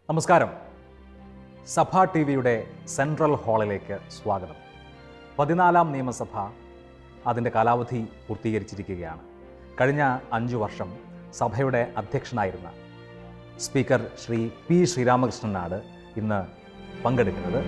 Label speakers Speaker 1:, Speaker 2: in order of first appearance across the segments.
Speaker 1: നമസ്കാരം. സഭ ടി വിയുടെ സെൻട്രൽ ഹാളിലേക്ക് സ്വാഗതം. 14ാം നിയമസഭ അതിൻ്റെ കാലാവധി പൂർത്തീകരിച്ചിരിക്കുകയാണ്. കഴിഞ്ഞ 5 വർഷം സഭയുടെ അധ്യക്ഷനായിരുന്ന സ്പീക്കർ ശ്രീ പി ശ്രീരാമകൃഷ്ണനാണ് ഇന്ന് പങ്കെടുക്കുന്നത്.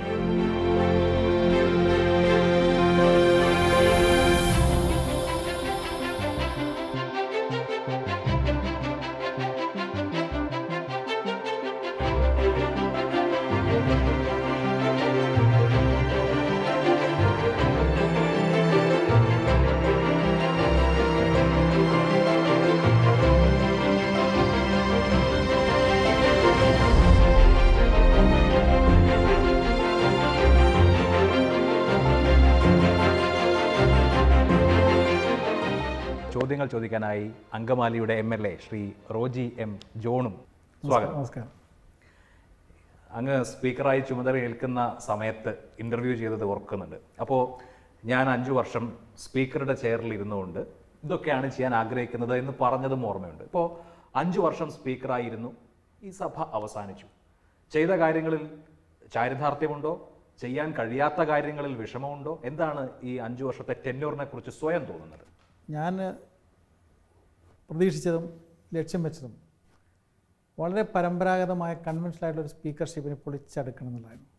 Speaker 1: ചോദ്യങ്ങൾ ചോദിക്കാനായി അങ്കമാലിയുടെ MLA ശ്രീ റോജി എം ജോണും സ്വാഗതം.
Speaker 2: നമസ്കാരം.
Speaker 1: അങ്ങ് സ്പീക്കറായി ചുമതല ഏൽക്കുന്ന സമയത്ത് ഇൻ്റർവ്യൂ ചെയ്തത് ഓർക്കുന്നുണ്ട്. അപ്പോൾ ഞാൻ 5 വർഷം സ്പീക്കറുടെ ചെയറിൽ ഇരുന്നുകൊണ്ട് ഇതൊക്കെയാണ് ചെയ്യാൻ ആഗ്രഹിക്കുന്നത് എന്ന് പറഞ്ഞതും ഓർമ്മയുണ്ട്. ഇപ്പോൾ 5 വർഷം സ്പീക്കറായിരുന്നു, ഈ സഭ അവസാനിച്ചു. ചെയ്ത കാര്യങ്ങളിൽ ചാരിതാർത്ഥ്യമുണ്ടോ? ചെയ്യാൻ കഴിയാത്ത കാര്യങ്ങളിൽ വിഷമമുണ്ടോ? എന്താണ് ഈ 5 വർഷത്തെ ടെന്യൂറിനെ കുറിച്ച് സ്വയം തോന്നുന്നത്?
Speaker 2: ഞാൻ പ്രതീക്ഷിച്ചതും ലക്ഷ്യം വെച്ചതും വളരെ പരമ്പരാഗതമായ കൺവെൻഷനായിട്ടുള്ളൊരു സ്പീക്കർഷിപ്പിനെ പൊളിച്ചെടുക്കണം എന്നുള്ളതായിരുന്നു.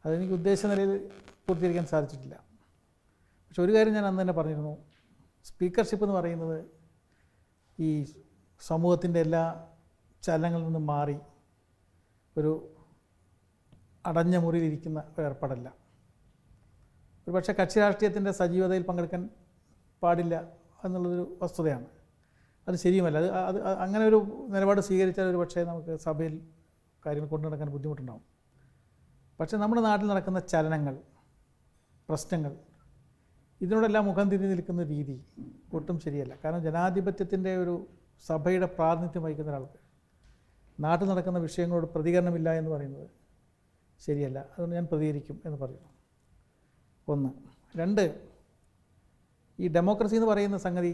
Speaker 2: അതെനിക്ക് ഉദ്ദേശിച്ച നിലയിൽ പൂർത്തീകരിക്കാൻ സാധിച്ചിട്ടില്ല. പക്ഷെ ഒരു കാര്യം ഞാൻ അന്ന് തന്നെ പറഞ്ഞിരുന്നു, സ്പീക്കർഷിപ്പ് എന്ന് പറയുന്നത് ഈ സമൂഹത്തിൻ്റെ എല്ലാ ചലനങ്ങളിൽ നിന്നും മാറി ഒരു അടഞ്ഞ മുറിയിലിരിക്കുന്ന ഒരു ഏർപ്പാടല്ല. ഒരു പക്ഷേ കക്ഷി രാഷ്ട്രീയത്തിൻ്റെ സജീവതയിൽ പങ്കെടുക്കാൻ പാടില്ല എന്നുള്ളതൊരു വസ്തുതയാണ്. അത് ശരിയുമല്ല. അത് അങ്ങനെ ഒരു നിലപാട് സ്വീകരിച്ചാൽ ഒരു പക്ഷേ നമുക്ക് സഭയിൽ കാര്യങ്ങൾ കൊണ്ടു നടക്കാൻ ബുദ്ധിമുട്ടുണ്ടാകും. പക്ഷേ നമ്മുടെ നാട്ടിൽ നടക്കുന്ന ചലനങ്ങൾ, പ്രശ്നങ്ങൾ, ഇതിനോടെല്ലാം മുഖം തിരിഞ്ഞ് നിൽക്കുന്ന രീതി ഒട്ടും ശരിയല്ല. കാരണം ജനാധിപത്യത്തിൻ്റെ ഒരു സഭയുടെ പ്രാതിനിധ്യം വഹിക്കുന്ന ഒരാൾക്ക് നാട്ടിൽ നടക്കുന്ന വിഷയങ്ങളോട് പ്രതികരണമില്ല എന്ന് പറയുന്നത് ശരിയല്ല. അതുകൊണ്ട് ഞാൻ പ്രതികരിക്കും എന്ന് പറയുന്നു. 1. 2, ഈ ഡെമോക്രസി എന്ന് പറയുന്ന സംഗതി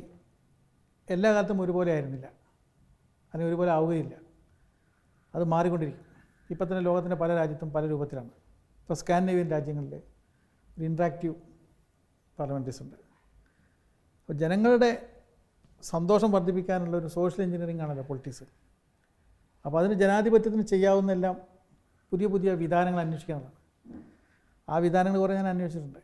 Speaker 2: എല്ലാ കാലത്തും ഒരുപോലെ ആയിരുന്നില്ല, അതിന് ഒരുപോലെ ആവുകയില്ല. അത് മാറിക്കൊണ്ടിരിക്കും. ഇപ്പം തന്നെ ലോകത്തിൻ്റെ പല രാജ്യത്തും പല രൂപത്തിലാണ്. ഇപ്പോൾ സ്കാൻഡിനേവിയൻ രാജ്യങ്ങളിൽ ഒരു ഇൻട്രാക്റ്റീവ് പാർലമെൻറ്ററീസ് ഉണ്ട്. അപ്പോൾ ജനങ്ങളുടെ സന്തോഷം വർദ്ധിപ്പിക്കാനുള്ള ഒരു സോഷ്യൽ എഞ്ചിനീയറിംഗ് ആണല്ലോ പൊളിറ്റിക്സ്. അപ്പോൾ അതിന് ജനാധിപത്യത്തിന് ചെയ്യാവുന്ന എല്ലാം പുതിയ പുതിയ വിധാനങ്ങൾ അന്വേഷിക്കാനുള്ളതാണ്. ആ വിധാനങ്ങൾ കുറേ ഞാൻ അന്വേഷിച്ചിട്ടുണ്ട്.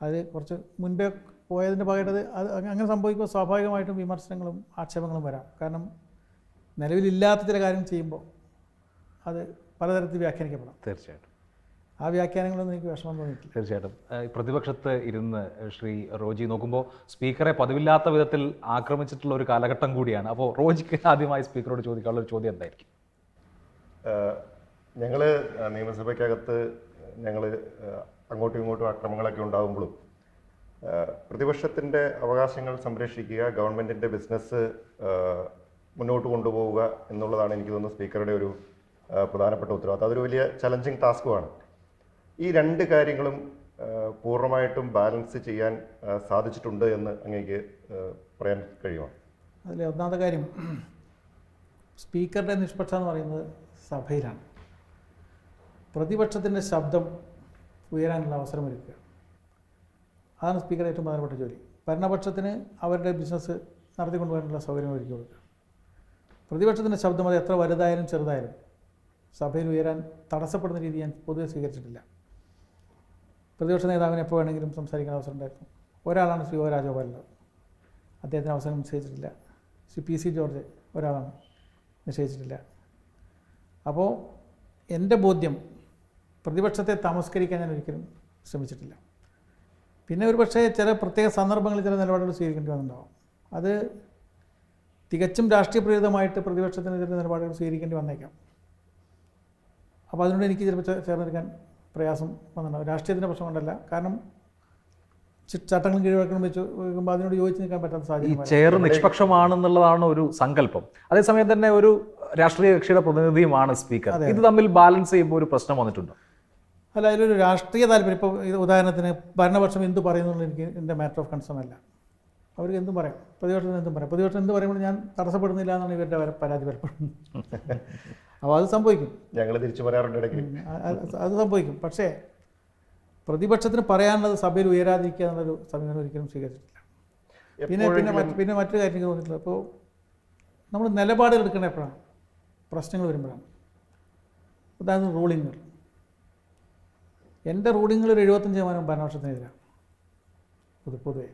Speaker 2: അത് കുറച്ച് മുൻപേ പോയതിൻ്റെ ഭാഗമായിട്ട് അത് അങ്ങനെ സംഭവിക്കുമ്പോൾ സ്വാഭാവികമായിട്ടും വിമർശനങ്ങളും ആക്ഷേപങ്ങളും വരാം. കാരണം നിലവിലില്ലാത്ത ചില കാര്യങ്ങൾ ചെയ്യുമ്പോൾ അത് പലതരത്തിൽ വ്യാഖ്യാനിക്കപ്പെടാം.
Speaker 1: തീർച്ചയായിട്ടും
Speaker 2: ആ വ്യാഖ്യാനങ്ങളൊന്നും എനിക്ക് വിഷമം തോന്നിയിട്ടില്ല.
Speaker 1: തീർച്ചയായിട്ടും പ്രതിപക്ഷത്ത് ഇരുന്ന് ശ്രീ റോജി നോക്കുമ്പോൾ സ്പീക്കറെ പതിവില്ലാത്ത വിധത്തിൽ ആക്രമിച്ചിട്ടുള്ള ഒരു കാലഘട്ടം കൂടിയാണ്. അപ്പോൾ റോജിക്ക് ആദ്യമായി സ്പീക്കറോട് ചോദിക്കാനുള്ള ഒരു ചോദ്യം എന്തായിരിക്കും?
Speaker 3: ഞങ്ങൾ നിയമസഭയ്ക്കകത്ത് അങ്ങോട്ടും ഇങ്ങോട്ടും അക്രമങ്ങളൊക്കെ ഉണ്ടാകുമ്പോഴും പ്രതിപക്ഷത്തിൻ്റെ അവകാശങ്ങൾ സംരക്ഷിക്കുക, ഗവൺമെൻറ്റിൻ്റെ ബിസിനസ് മുന്നോട്ട് കൊണ്ടുപോവുക എന്നുള്ളതാണ് എനിക്ക് തോന്നുന്നു സ്പീക്കറുടെ ഒരു പ്രധാനപ്പെട്ട ഉത്തരവാദിത്തം. അതൊരു വലിയ ചലഞ്ചിങ് ടാസ്കുമാണ്. ഈ 2 കാര്യങ്ങളും പൂർണ്ണമായിട്ടും ബാലൻസ് ചെയ്യാൻ സാധിച്ചിട്ടുണ്ട് എന്ന് അങ്ങേക്ക് പറയാൻ കഴിയുമോ?
Speaker 2: അതിൽ ഒന്നാമത്തെ കാര്യം, സ്പീക്കറുടെ നിഷ്പക്ഷത എന്ന് പറയുന്നത് സഭയിലാണ്. പ്രതിപക്ഷത്തിൻ്റെ ശബ്ദം ഉയരാനുള്ള അവസരമൊരുക്കുക, അതാണ് സ്പീക്കറുടെ ഏറ്റവും പ്രധാനപ്പെട്ട ജോലി. ഭരണപക്ഷത്തിന് അവരുടെ ബിസിനസ് നടത്തിക്കൊണ്ടുപോകാനുള്ള സൗകര്യം ഒരുക്കി കൊടുക്കുക. പ്രതിപക്ഷത്തിൻ്റെ ശബ്ദം അത് എത്ര വലുതായാലും ചെറുതായാലും സഭയിൽ ഉയരാൻ തടസ്സപ്പെടുന്ന രീതി ഞാൻ പൊതുവെ സ്വീകരിച്ചിട്ടില്ല. പ്രതിപക്ഷ നേതാവിന് എപ്പോൾ വേണമെങ്കിലും സംസാരിക്കാൻ അവസരം ഉണ്ടായിരുന്നു. ഒരാളാണ് ശ്രീ ഒ രാജഗോപാലൻ, അദ്ദേഹത്തിന് അവസരം നിശ്ചയിച്ചിട്ടില്ല. ശ്രീ PC ജോർജ് ഒരാളാണ്, നിശ്ചയിച്ചിട്ടില്ല. അപ്പോൾ എൻ്റെ ബോധ്യം, പ്രതിപക്ഷത്തെ തമസ്കരിക്കാൻ ഞാൻ ഒരിക്കലും ശ്രമിച്ചിട്ടില്ല. പിന്നെ ഒരു പക്ഷേ ചില പ്രത്യേക സന്ദർഭങ്ങളിൽ ചില നിലപാടുകൾ സ്വീകരിക്കേണ്ടി വന്നിട്ടുണ്ടാവും. അത് തികച്ചും രാഷ്ട്രീയ പ്രേരിതമായിട്ട് പ്രതിപക്ഷത്തിന് ചില നിലപാടുകൾ സ്വീകരിക്കേണ്ടി വന്നേക്കാം. അപ്പോൾ അതിനോട് എനിക്ക് ചിലപ്പോൾ ചേർന്നെടുക്കാൻ പ്രയാസം വന്നിട്ടുണ്ടാവും. രാഷ്ട്രീയത്തിൻ്റെ പ്രശ്നം കൊണ്ടല്ല, കാരണം ചട്ടങ്ങളും കീഴ്വഴക്കം വെച്ച് വയ്ക്കുമ്പോൾ അതിനോട് യോജിച്ച് നിൽക്കാൻ പറ്റാത്ത സാഹചര്യം.
Speaker 1: ചെയർ നിഷ്പക്ഷമാണെന്നുള്ളതാണ് ഒരു സങ്കല്പം. അതേസമയം തന്നെ ഒരു രാഷ്ട്രീയ കക്ഷിയുടെ പ്രതിനിധിയുമാണ് സ്പീക്കർ. ഇത് തമ്മിൽ ബാലൻസ് ചെയ്യുമ്പോൾ ഒരു പ്രശ്നം വന്നിട്ടുണ്ടോ?
Speaker 2: അല്ല, അതിലൊരു രാഷ്ട്രീയ താല്പര്യം. ഇപ്പോൾ ഉദാഹരണത്തിന് ഭരണപക്ഷം എന്ത് പറയുന്നുള്ളത് എനിക്ക് എൻ്റെ മാറ്റർ ഓഫ് കൺസേൺ അല്ല. അവർക്ക് എന്തും പറയാം, പ്രതിപക്ഷത്തിന് എന്തും പറയാം. പ്രതിപക്ഷം എന്ത് പറയുമ്പോൾ ഞാൻ തടസ്സപ്പെടുന്നില്ല എന്നാണ് ഇവരുടെ പരാതി പലപ്പോഴും. അപ്പോൾ അത് സംഭവിക്കും,
Speaker 3: ഞങ്ങൾ തിരിച്ചു പറയാറുണ്ട് ഇടയ്ക്ക്.
Speaker 2: അത് സംഭവിക്കും. പക്ഷേ പ്രതിപക്ഷത്തിന് പറയാനുള്ളത് സഭയിൽ ഉയരാതിരിക്കുക എന്നുള്ളൊരു സമീപനം ഒരിക്കലും സ്വീകരിച്ചിട്ടില്ല. പിന്നെ മറ്റൊരു കാര്യം എനിക്ക് തോന്നിയിട്ടില്ല. അപ്പോൾ നമ്മൾ നിലപാടുകൾ എടുക്കേണ്ട എപ്പോഴാണ്? പ്രശ്നങ്ങൾ വരുമ്പോഴാണ്. അതായത് റൂളിങ്ങുകൾ. എൻ്റെ റൂളിങ്ങൾ ഒരു 75% ഭരണപക്ഷത്തിനെതിരാണ് പൊതുവെ.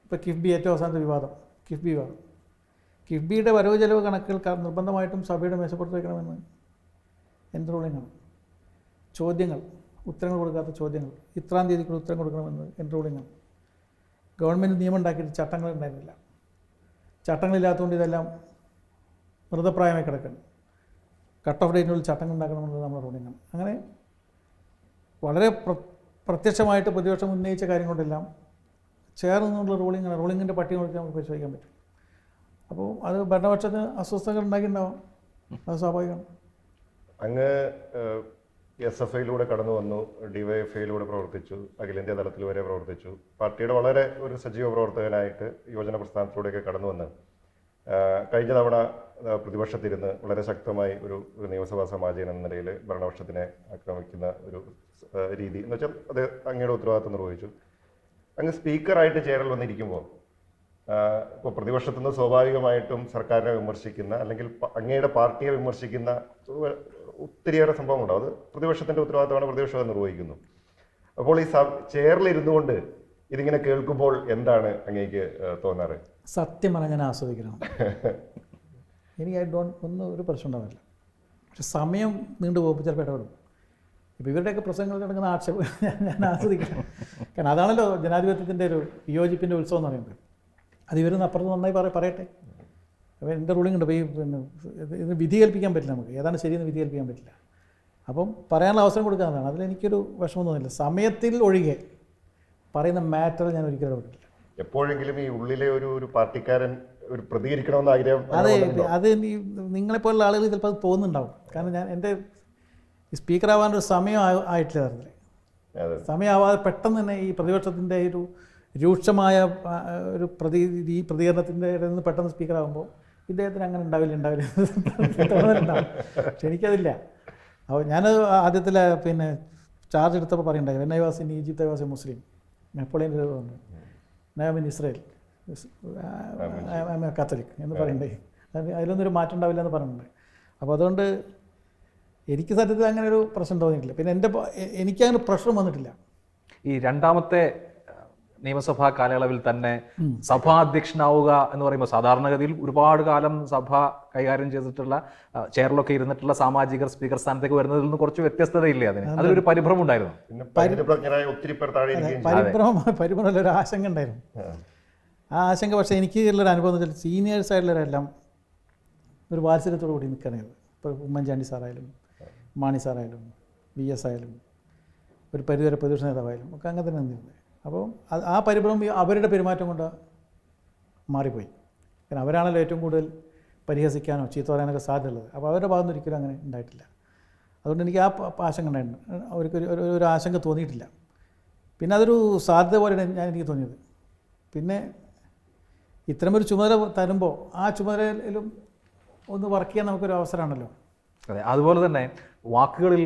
Speaker 2: ഇപ്പോൾ കിഫ്ബി ഏറ്റവും അവസാനത്തെ വിവാദം, കിഫ്ബി വിവാദം. കിഫ്ബിയുടെ വരവ് ചെലവ് കണക്കുകൾ നിർബന്ധമായിട്ടും സഭയുടെ മേശപ്പുറത്ത് വയ്ക്കണമെന്ന് എൻ്റെ റൂളിങ്ങാണ്. ചോദ്യങ്ങൾ, ഉത്തരങ്ങൾ കൊടുക്കാത്ത ചോദ്യങ്ങൾ ഇത്രാം തീയതിക്കുള്ള ഉത്തരം കൊടുക്കണമെന്ന് എൻ്റെ റൂളിങ്ങാണ്. ഗവൺമെൻറ് നിയമം ഉണ്ടാക്കിയിട്ട് ചട്ടങ്ങൾ ഉണ്ടായിരുന്നില്ല. ചട്ടങ്ങളില്ലാത്തതുകൊണ്ട് ഇതെല്ലാം മൃതപ്രായമായി കിടക്കണം. കട്ട് ഓഫ് ഡേറ്റിനുള്ളിൽ ചട്ടങ്ങൾ ഉണ്ടാക്കണമെന്നത് നമ്മുടെ റൂളിങ്ങാണ്. അങ്ങനെ വളരെ പ്രത്യക്ഷമായിട്ട് പ്രതിപക്ഷം ഉന്നയിച്ച കാര്യങ്ങളെല്ലാം ചേർന്നുള്ള റൂളിങ്ങാണ്. റൂളിങ്ങിൻ്റെ പട്ടിക നോക്കി നമുക്ക് പരിശോധിക്കാൻ പറ്റും. അപ്പോൾ അത് ഭരണപക്ഷത്തിന് അസ്വസ്ഥതകൾ ഉണ്ടാക്കിയിട്ടുണ്ടാവും, അത് സ്വാഭാവികമാണ്.
Speaker 3: അങ്ങ് SFIയിലൂടെ കടന്നു വന്നു, DYFIയിലൂടെ പ്രവർത്തിച്ചു, അഖിലേന്ത്യാ തലത്തിൽ വരെ പ്രവർത്തിച്ചു. പാർട്ടിയുടെ വളരെ ഒരു സജീവ പ്രവർത്തകനായിട്ട് യുവജന പ്രസ്ഥാനത്തിലൂടെയൊക്കെ കടന്നു വന്ന് കഴിഞ്ഞ തവണ പ്രതിപക്ഷത്തിരുന്ന് വളരെ ശക്തമായി ഒരു നിയമസഭാ സമാജം എന്ന നിലയിൽ ഭരണപക്ഷത്തിനെ ആക്രമിക്കുന്ന ഒരു രീതി എന്ന് വെച്ചാൽ അത് അങ്ങയുടെ ഉത്തരവാദിത്വം നിർവഹിച്ചു. അങ്ങ് സ്പീക്കറായിട്ട് ചെയറിൽ വന്നിരിക്കുമ്പോൾ ഇപ്പോൾ പ്രതിപക്ഷത്തു നിന്ന് സ്വാഭാവികമായിട്ടും സർക്കാരിനെ വിമർശിക്കുന്ന അല്ലെങ്കിൽ അങ്ങയുടെ പാർട്ടിയെ വിമർശിക്കുന്ന ഒത്തിരിയേറെ സംഭവങ്ങളുണ്ട്. അത് പ്രതിപക്ഷത്തിൻ്റെ ഉത്തരവാദിത്തമാണ്, പ്രതിപക്ഷം അത് നിർവഹിക്കുന്നു. അപ്പോൾ ഈ ചെയറിലിരുന്നു കൊണ്ട് ഇതിങ്ങനെ കേൾക്കുമ്പോൾ എന്താണ് അങ്ങേക്ക് തോന്നാറ്?
Speaker 2: സത്യം പറഞ്ഞാൽ ഞാൻ ആസ്വദിക്കണം. എനിക്ക് ഒന്നും ഒരു പ്രശ്നം ഉണ്ടാവില്ല. പക്ഷെ സമയം നീണ്ടു പോകുമ്പോൾ ചിലപ്പോൾ ഇടപെടും. ഇപ്പോൾ ഇവരുടെയൊക്കെ പ്രസംഗങ്ങൾ നടക്കുന്ന ആക്ഷേപം ഞാൻ ആസ്വദിക്കണം. കാരണം അതാണല്ലോ ജനാധിപത്യത്തിൻ്റെ ഒരു വിയോജിപ്പിൻ്റെ ഉത്സവം എന്ന് പറയുന്നത്. അത് ഇവരൊന്ന് അപ്പുറത്ത് നന്നായി പറയട്ടെ. അപ്പോൾ എൻ്റെ റൂളിംഗ് ഉണ്ട്. അപ്പോൾ ഈ ഇത് വിധി കൽപ്പിക്കാൻ പറ്റില്ല, നമുക്ക് ഏതാണ് ശരിയെന്ന് വിധി കൽപ്പിക്കാൻ പറ്റില്ല. അപ്പം പറയാനുള്ള അവസരം കൊടുക്കാവുന്നതാണ്. അതിലെനിക്കൊരു വിഷമം തോന്നില്ല. സമയത്തിൽ ഒഴികെ പറയുന്ന മാറ്റർ ഞാൻ ഒരിക്കലും ഇടപെട്ടില്ല.
Speaker 3: എപ്പോഴെങ്കിലും ഈ ഉള്ളിലെ ഒരു പാർട്ടിക്കാരൻ ഒരു പ്രതികരിക്കണമെന്ന് ആഗ്രഹം?
Speaker 2: അത് നിങ്ങളെപ്പോലുള്ള ആളുകൾ ചിലപ്പോൾ അത് തോന്നുന്നുണ്ടാവും. കാരണം ഞാൻ എൻ്റെ സ്പീക്കറാവാനൊരു സമയം ആയിട്ടില്ല. സമയമാവാതെ പെട്ടെന്ന് തന്നെ ഈ പ്രതിപക്ഷത്തിൻ്റെ ഒരു രൂക്ഷമായ ഒരു പ്രതികരണത്തിൻ്റെ ഇടയിൽ നിന്ന് പെട്ടെന്ന് സ്പീക്കറാകുമ്പോൾ ഇദ്ദേഹത്തിന് അങ്ങനെ ഉണ്ടാവില്ല തോന്നലുണ്ടാവും. പക്ഷെ എനിക്കതില്ല. അപ്പോൾ ഞാൻ ആദ്യത്തിൽ പിന്നെ ചാർജ് എടുത്തപ്പോൾ പറയണ്ടായി, when I was in Egypt I was a Muslim, Napoleon ഉണ്ട്, now in Israel I am a Catholic എന്ന് പറയണ്ടായി. അതിലൊന്നും ഒരു മാറ്റം ഉണ്ടാവില്ല എന്ന് പറയുന്നുണ്ട്. അപ്പോൾ അതുകൊണ്ട് എനിക്ക് സത്യത്തിൽ അങ്ങനെ ഒരു പ്രശ്നം തോന്നിയിട്ടില്ല. പിന്നെ എനിക്കങ്ങനെ പ്രശ്നം വന്നിട്ടില്ല.
Speaker 1: ഈ രണ്ടാമത്തെ നിയമസഭാ കാലയളവിൽ തന്നെ സഭാധ്യക്ഷനാവുക എന്ന് പറയുമ്പോൾ സാധാരണഗതിയിൽ ഒരുപാട് കാലം സഭ കൈകാര്യം ചെയ്തിട്ടുള്ള ചെയറിലൊക്കെ ഇരുന്നിട്ടുള്ള സാമാജികർ സ്പീക്കർ സ്ഥാനത്തേക്ക് വരുന്നതിൽ നിന്ന് കുറച്ച് വ്യത്യസ്തതയില്ലേ? അതിലൊരു പരിഭ്രമം ഉണ്ടായിരുന്നു.
Speaker 2: പരിഭ്രമം ഒരു ആശങ്ക ഉണ്ടായിരുന്നു. ആ ആശങ്ക പക്ഷേ എനിക്ക് ഉള്ളൊരു അനുഭവം എന്ന് വെച്ചാൽ സീനിയേഴ്സ് ആയിട്ടുള്ളവരെല്ലാം ഒരു വാത്സല്യത്തോടു കൂടി നിൽക്കുകയാണ്. ഇപ്പോൾ ഉമ്മൻചാണ്ടി സാറായാലും മാണി സാറായാലും VS ആയാലും ഒരു പരിധിവരെ പ്രതിപക്ഷ നേതാവായാലും ഒക്കെ അങ്ങനെ തന്നെ നിന്നിരുന്നത്. അപ്പോൾ ആ പരിഭ്രമം അവരുടെ പെരുമാറ്റം കൊണ്ട് മാറിപ്പോയി. കാരണം അവരാണല്ലോ ഏറ്റവും കൂടുതൽ പരിഹസിക്കാനോ ചീത്ത പറയാനൊക്കെ സാധ്യതയുള്ളത്. അപ്പോൾ അവരുടെ ഭാഗത്ത് നിന്ന് ഒരിക്കലും അങ്ങനെ ഉണ്ടായിട്ടില്ല. അതുകൊണ്ട് എനിക്ക് ആ ആശങ്ക ഉണ്ടായിരുന്നു. അവർക്ക് ഒരു ആശങ്ക തോന്നിയിട്ടില്ല. പിന്നെ അതൊരു സാധ്യത പോലെയാണ് എനിക്ക് തോന്നിയത്. പിന്നെ ഇത്തരമൊരു ചുമതല തരുമ്പോൾ ആ ചുമതലയിലും ഒന്ന് വർക്ക് ചെയ്യാൻ നമുക്കൊരു അവസരമാണല്ലോ.
Speaker 1: അതെ, അതുപോലെ തന്നെ വാക്കുകളിൽ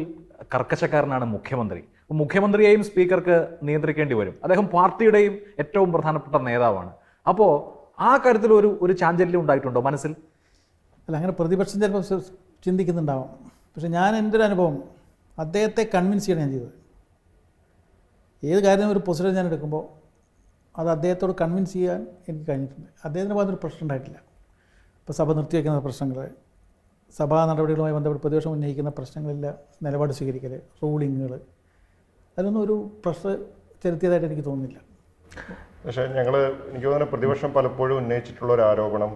Speaker 1: കർക്കശക്കാരനാണ് മുഖ്യമന്ത്രി. മുഖ്യമന്ത്രിയെയും സ്പീക്കർക്ക് നിയന്ത്രിക്കേണ്ടി വരും. അദ്ദേഹം പാർട്ടിയുടെയും ഏറ്റവും പ്രധാനപ്പെട്ട നേതാവാണ്. അപ്പോൾ ആ കാര്യത്തിൽ ഒരു ചാഞ്ചല്യം ഉണ്ടായിട്ടുണ്ടോ മനസ്സിൽ?
Speaker 2: അല്ല, അങ്ങനെ പ്രതിപക്ഷം ചിലപ്പോൾ ചിന്തിക്കുന്നുണ്ടാവും. പക്ഷെ ഞാൻ എൻ്റെ ഒരു അനുഭവം അദ്ദേഹത്തെ കൺവിൻസ് ചെയ്യണം ഞാൻ ചെയ്തത്. ഏത് കാര്യം ഒരു പൊസിഷൻ ഞാൻ എടുക്കുമ്പോൾ അത് അദ്ദേഹത്തോട് കൺവിൻസ് ചെയ്യാൻ എനിക്ക് കഴിഞ്ഞിട്ടുണ്ട്. അദ്ദേഹത്തിൻ്റെ ഭാഗത്തൊരു പ്രശ്നം ഉണ്ടായിട്ടില്ല. ഇപ്പോൾ സഭ നിർത്തിവെക്കുന്ന പ്രശ്നങ്ങൾ, സഭാ നടപടികളുമായി ബന്ധപ്പെട്ട് പ്രതിപക്ഷം ഉന്നയിക്കുന്ന പ്രശ്നങ്ങളിലെ നിലപാട് സ്വീകരിക്കൽ, റൂളിങ്ങുകൾ, അതിലൊന്നും ഒരു പ്രശ്നം ചെലുത്തിയതായിട്ട് എനിക്ക് തോന്നുന്നില്ല.
Speaker 3: പക്ഷേ എനിക്ക് തോന്നുന്ന പ്രതിപക്ഷം പലപ്പോഴും ഉന്നയിച്ചിട്ടുള്ള ഒരു ആരോപണം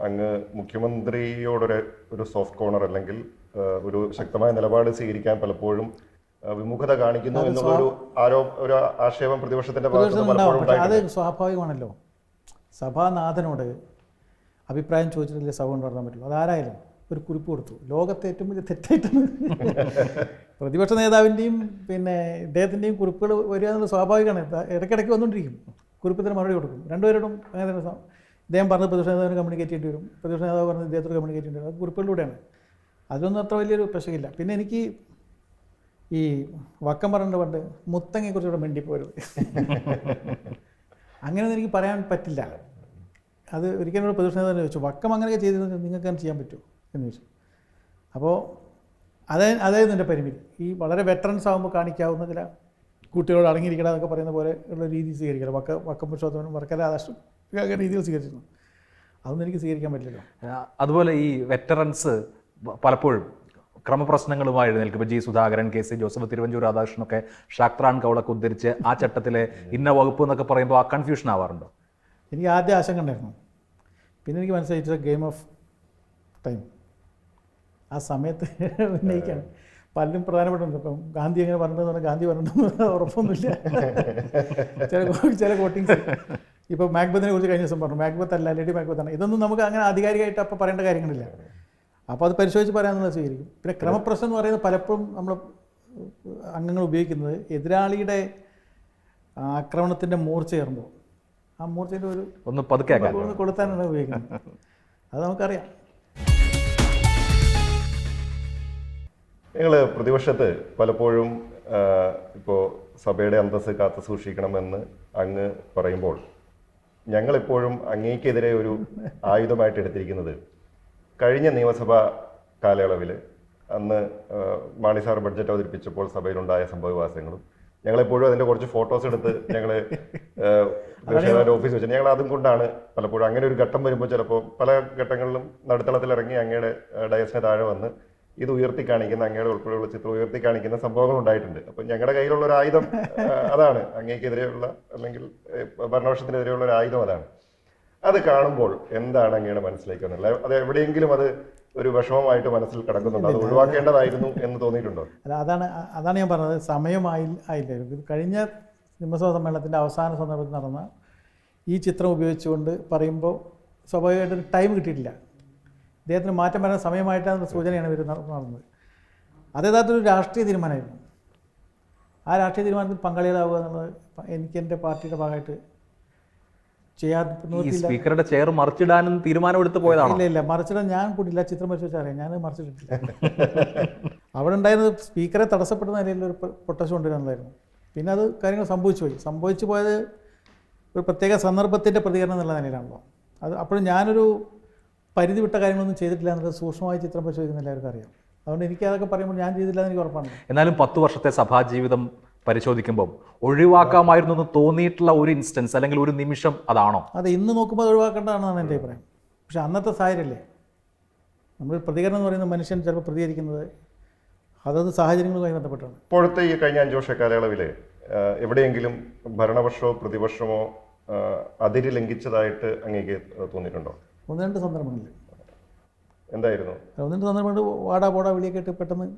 Speaker 3: അങ്ങ് മുഖ്യമന്ത്രിയോടൊരു സോഫ്റ്റ് കോർണർ അല്ലെങ്കിൽ ഒരു ശക്തമായ നിലപാട് സ്വീകരിക്കാൻ പലപ്പോഴും വിമുഖത കാണിക്കുന്നു എന്നുള്ളൊരു ഒരു ആക്ഷേപം പ്രതിപക്ഷത്തിന്റെ ഭാഗത്ത്.
Speaker 2: അത് സ്വാഭാവികമാണല്ലോ. സഭാനാഥനോട് അഭിപ്രായം ചോദിച്ചിട്ടില്ലേ സഭ കൊണ്ടുവരാൻ പറ്റുള്ളൂ. അതാരായാലും ഒരു കുറിപ്പ് കൊടുത്തു. ലോകത്തെ ഏറ്റവും വലിയ തെറ്റായിട്ടാണ് പ്രതിപക്ഷ നേതാവിൻ്റെയും പിന്നെ ഇദ്ദേഹത്തിൻ്റെയും കുറിപ്പുകൾ വരിക എന്നുള്ളത് സ്വാഭാവികമാണ്. ഇടയ്ക്കിടയ്ക്ക് വന്നുകൊണ്ടിരിക്കും. കുറിപ്പത്തിന് മറുപടി കൊടുക്കും. രണ്ടുപേരോടും അങ്ങനെ തന്നെ ഇദ്ദേഹം പറഞ്ഞത് പ്രതിപക്ഷ നേതാവിന് കമ്മ്യൂണിക്കേറ്റ് ചെയ്യേണ്ടി വരും, പ്രതിപക്ഷ നേതാവ് പറഞ്ഞത് ഇദ്ദേഹത്തോട് കമ്മ്യൂണിക്കേറ്റ് ചെയ്യേണ്ടി വരും. അത് കുറിപ്പുകളിലൂടെയാണ്. അതിലൊന്നും അത്ര വലിയൊരു പ്രശ്നമില്ല. പിന്നെ എനിക്ക് ഈ വക്കം പറഞ്ഞ പണ്ട് മുത്തങ്ങയെക്കുറിച്ചുകൂടെ മിണ്ടിപ്പോരുത് അങ്ങനെയൊന്നും എനിക്ക് പറയാൻ പറ്റില്ല. അത് ഒരിക്കലും ഒരു പ്രതിപക്ഷ നേതാവിനെ ചോദിച്ചു, വക്കം അങ്ങനെയൊക്കെ ചെയ്തിരുന്നത് നിങ്ങൾക്ക് അങ്ങനെ ചെയ്യാൻ പറ്റുമോ എന്ന് ചോദിച്ചു. അപ്പോൾ അതായിരുന്നു എൻ്റെ പരിമിതി. ഈ വളരെ വെറ്ററൻസ് ആകുമ്പോൾ കാണിക്കാവുന്ന ചില കുട്ടികളോട് അടങ്ങിയിരിക്കണം എന്നൊക്കെ പറയുന്ന പോലെ ഉള്ള രീതി സ്വീകരിക്കണം. വക്കം പുരുഷോത്തമനും വർക്കല രാധാകൃഷ്ണൻ അങ്ങനെ രീതിയിൽ സ്വീകരിച്ചിരുന്നു. അതൊന്നും എനിക്ക് സ്വീകരിക്കാൻ പറ്റില്ലല്ലോ.
Speaker 1: അതുപോലെ ഈ വെറ്ററൻസ് പലപ്പോഴും ക്രമപ്രശ്നങ്ങളുമായി എഴുന്നേൽക്കും. G Sudhakaran, K C Joseph, Thiruvanchoor രാധാകൃഷ്ണനൊക്കെ ഷാക്രാൻ കൗളൊക്കെ ഉദ്ധരിച്ച് ആ ചട്ടത്തിലെ ഇന്ന വകുപ്പ് എന്നൊക്കെ പറയുമ്പോൾ ആ കൺഫ്യൂഷൻ ആവാറുണ്ടോ?
Speaker 2: എനിക്ക് ആദ്യം ആശങ്ക ഉണ്ടായിരുന്നു. പിന്നെ എനിക്ക് മനസ്സിലായിട്ട് ഗെയിം ഓഫ് ടൈം. ആ സമയത്ത് ഉന്നയിക്കാൻ പലരും പ്രധാനപ്പെട്ടുണ്ട്. ഇപ്പം ഗാന്ധി എങ്ങനെ പറഞ്ഞിട്ടെന്ന് പറഞ്ഞാൽ ഗാന്ധി പറഞ്ഞിട്ടെന്ന് ഉറപ്പൊന്നുമില്ല. ചില കോട്ടിങ്സ് ഇപ്പോൾ മാക്ബത്തിനെ കുറിച്ച് കഴിഞ്ഞ ദിവസം പറഞ്ഞു, മാക്ബത്ത് അല്ല ലേഡി മാക്ബത്താണ്. ഇതൊന്നും നമുക്ക് അങ്ങനെ ആധികാരികമായിട്ട് അപ്പോൾ പറയേണ്ട കാര്യങ്ങളില്ല. അപ്പോൾ അത് പരിശോധിച്ച് പറയാമെന്നുള്ളത് സ്വീകരിക്കും. പിന്നെ ക്രമപ്രശ്നം എന്ന് പറയുന്നത് പലപ്പോഴും നമ്മൾ അംഗങ്ങൾ ഉപയോഗിക്കുന്നത് എതിരാളിയുടെ ആക്രമണത്തിൻ്റെ മൂർച്ച കയറുമ്പോൾ ആ മൂർച്ചയുടെ
Speaker 1: ഒന്ന് പതുക്കെ
Speaker 2: ഒന്ന് കൊടുത്താനാണ് ഉപയോഗിക്കുന്നത്. അത് നമുക്കറിയാം.
Speaker 3: നിങ്ങൾ പ്രതിപക്ഷത്ത് പലപ്പോഴും ഇപ്പോൾ സഭയുടെ അന്തസ്സ് കാത്തു സൂക്ഷിക്കണമെന്ന് അങ്ങ് പറയുമ്പോൾ ഞങ്ങളെപ്പോഴും അങ്ങേക്കെതിരെ ഒരു ആയുധമായിട്ട് എടുത്തിരിക്കുന്നത് കഴിഞ്ഞ നിയമസഭാ കാലയളവിൽ അന്ന് മാണി സാർ ബഡ്ജറ്റ് അവതരിപ്പിച്ചപ്പോൾ സഭയിലുണ്ടായ സംഭവവികാസങ്ങളും ഞങ്ങളെപ്പോഴും അതിൻ്റെ കുറച്ച് ഫോട്ടോസ് എടുത്ത് ഞങ്ങൾ ഓഫീസ് വെച്ചു. ഞങ്ങൾ അതും കൊണ്ടാണ് പലപ്പോഴും അങ്ങനെ ഒരു ഘട്ടം വരുമ്പോൾ ചിലപ്പോൾ പല ഘട്ടങ്ങളിലും നടുത്തളത്തിലിറങ്ങി അങ്ങയുടെ ഡയസിന് താഴെ വന്ന് ഇത് ഉയർത്തി കാണിക്കുന്ന അങ്ങയുടെ ഉൾപ്പെടെയുള്ള ചിത്രം ഉയർത്തി കാണിക്കുന്ന സംഭവങ്ങൾ ഉണ്ടായിട്ടുണ്ട്. അപ്പം ഞങ്ങളുടെ കയ്യിലുള്ള ഒരു ആയുധം അതാണ്, അങ്ങേക്കെതിരെയുള്ള അല്ലെങ്കിൽ ഭരണപക്ഷത്തിനെതിരെയുള്ള ഒരു ആയുധം അതാണ്. അത് കാണുമ്പോൾ എന്താണ് അങ്ങയുടെ മനസ്സിലേക്ക് വന്നുള്ളത്? അത് എവിടെയെങ്കിലും അത് ഒരു വിഷമമായിട്ട് മനസ്സിൽ കിടക്കുന്നുണ്ടോ? അത് ഒഴിവാക്കേണ്ടതായിരുന്നു എന്ന് തോന്നിയിട്ടുണ്ടോ?
Speaker 2: അല്ല, അതാണ് ഞാൻ പറഞ്ഞത്. സമയമായില്ല. ഇത് കഴിഞ്ഞ നിയമസഭാ സമ്മേളനത്തിൻ്റെ അവസാന സന്ദർഭത്തിൽ നടന്ന ഈ ചിത്രം ഉപയോഗിച്ചുകൊണ്ട് പറയുമ്പോൾ സ്വാഭാവികമായിട്ടൊരു ടൈം കിട്ടിയിട്ടില്ല. അദ്ദേഹത്തിന് മാറ്റം വരാൻ സമയമായിട്ടാണ് സൂചനയാണ് ഇവർ നടന്നത്. അത് യഥാർത്ഥത്തിൽ ഒരു രാഷ്ട്രീയ തീരുമാനമായിരുന്നു. ആ രാഷ്ട്രീയ തീരുമാനത്തിൽ പങ്കാളികളാവുക എന്നുള്ളത് എനിക്ക് എൻ്റെ പാർട്ടിയുടെ ഭാഗമായിട്ട്
Speaker 1: സ്പീക്കറുടെ ചെയർ മറിച്ചിടാനും തീരുമാനമെടുത്ത് പോയതാണ്.
Speaker 2: ഇല്ല മറിച്ചിടാൻ ഞാൻ കൂടില്ല. ചിത്രം പരിശോധിച്ചാൽ അറിയാം, ഞാൻ മറിച്ചിട്ടില്ല. അവിടെ ഉണ്ടായിരുന്നത് സ്പീക്കറെ തടസ്സപ്പെടുന്ന നിലയിൽ ഒരു പ്രൊട്ടസ്റ്റ് കൊണ്ടുവരുന്നതായിരുന്നു. പിന്നെ അത് കാര്യങ്ങൾ സംഭവിച്ചു പോയത് ഒരു പ്രത്യേക സന്ദർഭത്തിൻ്റെ പ്രതികരണം എന്നുള്ള നിലയിലാണല്ലോ. അത് അപ്പോഴും ഞാനൊരു പരിധി വിട്ട കാര്യങ്ങളൊന്നും ചെയ്തിട്ടില്ല എന്നുള്ളത് സൂക്ഷ്മമായി ചിത്രം പരിശോധിക്കുന്ന എല്ലാവർക്കും അറിയാം. അതുകൊണ്ട് എനിക്ക് അതൊക്കെ പറയുമ്പോൾ ഞാൻ ചെയ്തില്ല എന്ന് എനിക്ക് ഉറപ്പാണ്.
Speaker 1: എന്നാലും 10 വർഷത്തെ സഭാജീവിതം പരിശോധിക്കുമ്പോൾ ഒഴിവാക്കാമായിരുന്നു എന്ന് തോന്നിയിട്ടുള്ള ഒരു ഇൻസ്റ്റൻസ് അല്ലെങ്കിൽ ഒരു നിമിഷം അതാണോ?
Speaker 2: അതെ, ഇന്ന് നോക്കുമ്പോൾ അത് ഒഴിവാക്കേണ്ടതാണെന്നാണ് എൻ്റെ അഭിപ്രായം. പക്ഷെ അന്നത്തെ സാഹചര്യമല്ലേ, നമ്മൾ പ്രതികരണം എന്ന് പറയുന്ന മനുഷ്യൻ ചിലപ്പോൾ പ്രതികരിക്കുന്നത് അതത് സാഹചര്യങ്ങളുമായി ബന്ധപ്പെട്ടാണ്.
Speaker 3: ഇപ്പോഴത്തെ ഈ കഴിഞ്ഞ 5 വർഷ കാലയളവിൽ എവിടെയെങ്കിലും ഭരണപക്ഷമോ പ്രതിപക്ഷമോ അതിര് ലംഘിച്ചതായിട്ട് അങ്ങേക്ക് തോന്നിയിട്ടുണ്ടോ?
Speaker 2: 1-2 സന്ദർഭങ്ങളിൽ.
Speaker 3: എന്തായിരുന്നു?
Speaker 2: 1-2 സന്ദർഭങ്ങളിൽ വാടാ പോടാ വിളിയൊക്കെ ഇട്ട് പെട്ടെന്ന്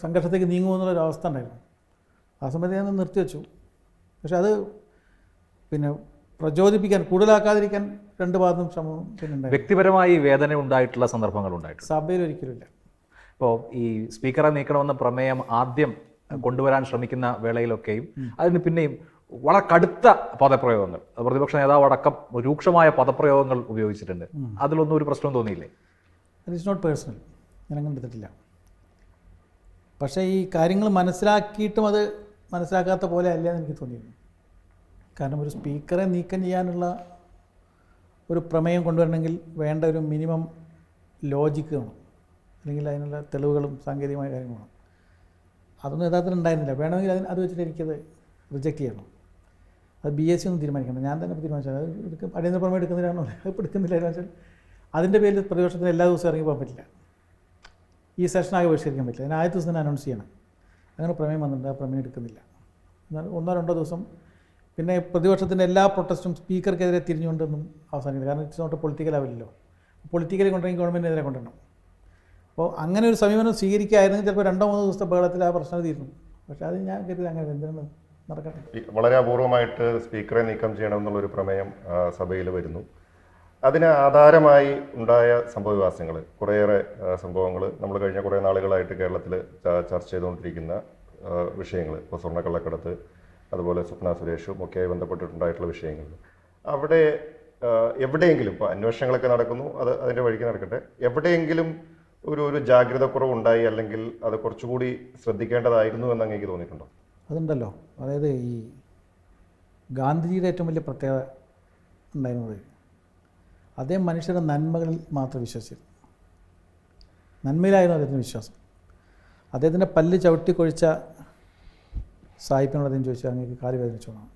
Speaker 2: സംഘർഷത്തേക്ക് നീങ്ങുമെന്നുള്ളൊരു അവസ്ഥ ഉണ്ടായിരുന്നു. ആ സമയത്ത് ഞാൻ നിർത്തിവെച്ചു. പക്ഷെ അത് പിന്നെ പ്രചോദിപ്പിക്കാൻ, കൂടുതലാക്കാതിരിക്കാൻ 2 ഭാഗത്തും ശ്രമം പിന്നെ
Speaker 1: വ്യക്തിപരമായി വേദന ഉണ്ടായിട്ടുള്ള സന്ദർഭങ്ങൾ ഉണ്ടായിട്ടുണ്ട്.
Speaker 2: സഭയിൽ ഒരിക്കലുമില്ല.
Speaker 1: ഇപ്പോൾ ഈ സ്പീക്കറെ നീക്കണമെന്ന പ്രമേയം ആദ്യം കൊണ്ടുവരാൻ ശ്രമിക്കുന്ന വേളയിലൊക്കെയും അതിന് പിന്നെയും വളരെ കടുത്ത പദപ്രയോഗങ്ങൾ, പ്രതിപക്ഷ നേതാവ് അടക്കം രൂക്ഷമായ പദപ്രയോഗങ്ങൾ ഉപയോഗിച്ചിട്ടുണ്ട്. അതിലൊന്നും ഒരു പ്രശ്നം തോന്നിയില്ലേ?
Speaker 2: ഇറ്റ്സ് നോട്ട് പേഴ്സണൽ, ഞാനങ്ങനെ എടുത്തിട്ടില്ല. പക്ഷേ ഈ കാര്യങ്ങൾ മനസ്സിലാക്കിയിട്ടും അത് മനസ്സിലാക്കാത്ത പോലെ അല്ല എന്ന് എനിക്ക് തോന്നിയിരുന്നു. കാരണം ഒരു സ്പീക്കറെ നീക്കം ചെയ്യാനുള്ള ഒരു പ്രമേയം കൊണ്ടുവരണമെങ്കിൽ വേണ്ട ഒരു മിനിമം ലോജിക്ക് വേണം, അല്ലെങ്കിൽ അതിനുള്ള തെളിവുകളും സാങ്കേതികമായ കാര്യങ്ങളും. അതൊന്നും യഥാർത്ഥത്തിൽ ഉണ്ടായിരുന്നില്ല. വേണമെങ്കിൽ അത് വെച്ചിട്ട് എനിക്കത് റിജക്റ്റ് ചെയ്യണം. അത് BSc ഒന്നും തീരുമാനിക്കണം, ഞാൻ തന്നെ തീരുമാനിച്ചത്. അത് അടിയന്തര പ്രമേയം എടുക്കുന്നില്ലാണോ? അത് എടുക്കുന്നില്ല എന്ന് വെച്ചാൽ അതിൻ്റെ പേരിൽ പ്രതിപക്ഷത്തിന് എല്ലാ ദിവസവും ഇറങ്ങി പോകാൻ പറ്റില്ല. ഈ സെഷനാകെ ബഹിഷ്കരിക്കാൻ പറ്റില്ല. അതിന് ആദ്യത്തെ ദിവസം തന്നെ അനൗൺസ് ചെയ്യണം. അങ്ങനെ പ്രമേയം വന്നിട്ടുണ്ട്, ആ പ്രമേയം എടുക്കുന്നില്ല. എന്നാൽ 1-2 ദിവസം പിന്നെ പ്രതിപക്ഷത്തിൻ്റെ എല്ലാ പ്രൊട്ടസ്റ്റും സ്പീക്കർക്കെതിരെ തിരിഞ്ഞുകൊണ്ടൊന്നും അവസാനിക്കില്ല. കാരണം ഇറ്റ്സ് നോട്ട് പൊളിറ്റിക്കൽ ആവില്ലല്ലോ. പൊളിറ്റിക്കലി കൊണ്ടുവരെങ്കിൽ ഗവൺമെൻറ്റിനെതിരെ കൊണ്ടുവരണം. അപ്പോൾ അങ്ങനെ ഒരു സമീപനം സ്വീകരിക്കുകയായിരുന്നെങ്കിൽ ചിലപ്പോൾ 2-3 ദിവസത്തെ ബഹളത്തിൽ ആ പ്രശ്നം തീരുന്നു. പക്ഷേ അത് ഞാൻ കരുതി അങ്ങനെ എന്തിനാണ് നടക്കട്ടെ.
Speaker 3: വളരെ അപൂർവമായിട്ട് സ്പീക്കറെ നീക്കം ചെയ്യണമെന്നുള്ളൊരു പ്രമേയം സഭയിൽ വരുന്നു. അതിന് ആധാരമായി ഉണ്ടായ സംഭവവികാസങ്ങൾ, കുറേയേറെ സംഭവങ്ങൾ നമ്മൾ കഴിഞ്ഞ കുറേ നാളുകളായിട്ട് കേരളത്തിൽ ചർച്ച ചെയ്തുകൊണ്ടിരിക്കുന്ന വിഷയങ്ങൾ. ഇപ്പോൾ സ്വർണ്ണക്കള്ളക്കടത്ത്, അതുപോലെ സ്വപ്ന സുരേഷും ഒക്കെയായി ബന്ധപ്പെട്ടിട്ടുണ്ടായിട്ടുള്ള വിഷയങ്ങളിൽ അവിടെ എവിടെയെങ്കിലും ഇപ്പോൾ അന്വേഷണങ്ങളൊക്കെ നടക്കുന്നു, അത് അതിൻ്റെ വഴിക്ക് നടക്കട്ടെ, എവിടെയെങ്കിലും ഒരു ജാഗ്രത കുറവുണ്ടായി അല്ലെങ്കിൽ അത് കുറച്ചുകൂടി ശ്രദ്ധിക്കേണ്ടതായിരുന്നു എന്ന് അങ്ങേക്ക് തോന്നിയിട്ടുണ്ടോ?
Speaker 2: അതുണ്ടല്ലോ. അതായത് ഈ ഗാന്ധിജിയുടെ ഏറ്റവും വലിയ പ്രത്യേകത ഉണ്ടായിരുന്നത് അദ്ദേഹം മനുഷ്യരുടെ നന്മകളിൽ മാത്രം വിശ്വസിച്ചു. നന്മയിലായിരുന്നു അദ്ദേഹത്തിൻ്റെ വിശ്വാസം. അദ്ദേഹത്തിൻ്റെ പല്ല് ചവിട്ടിക്കൊഴിച്ച സാഹിബിനോട് അദ്ദേഹം ചോദിച്ചു, അങ്ങേക്ക് കാല് വേദനിച്ചോണം.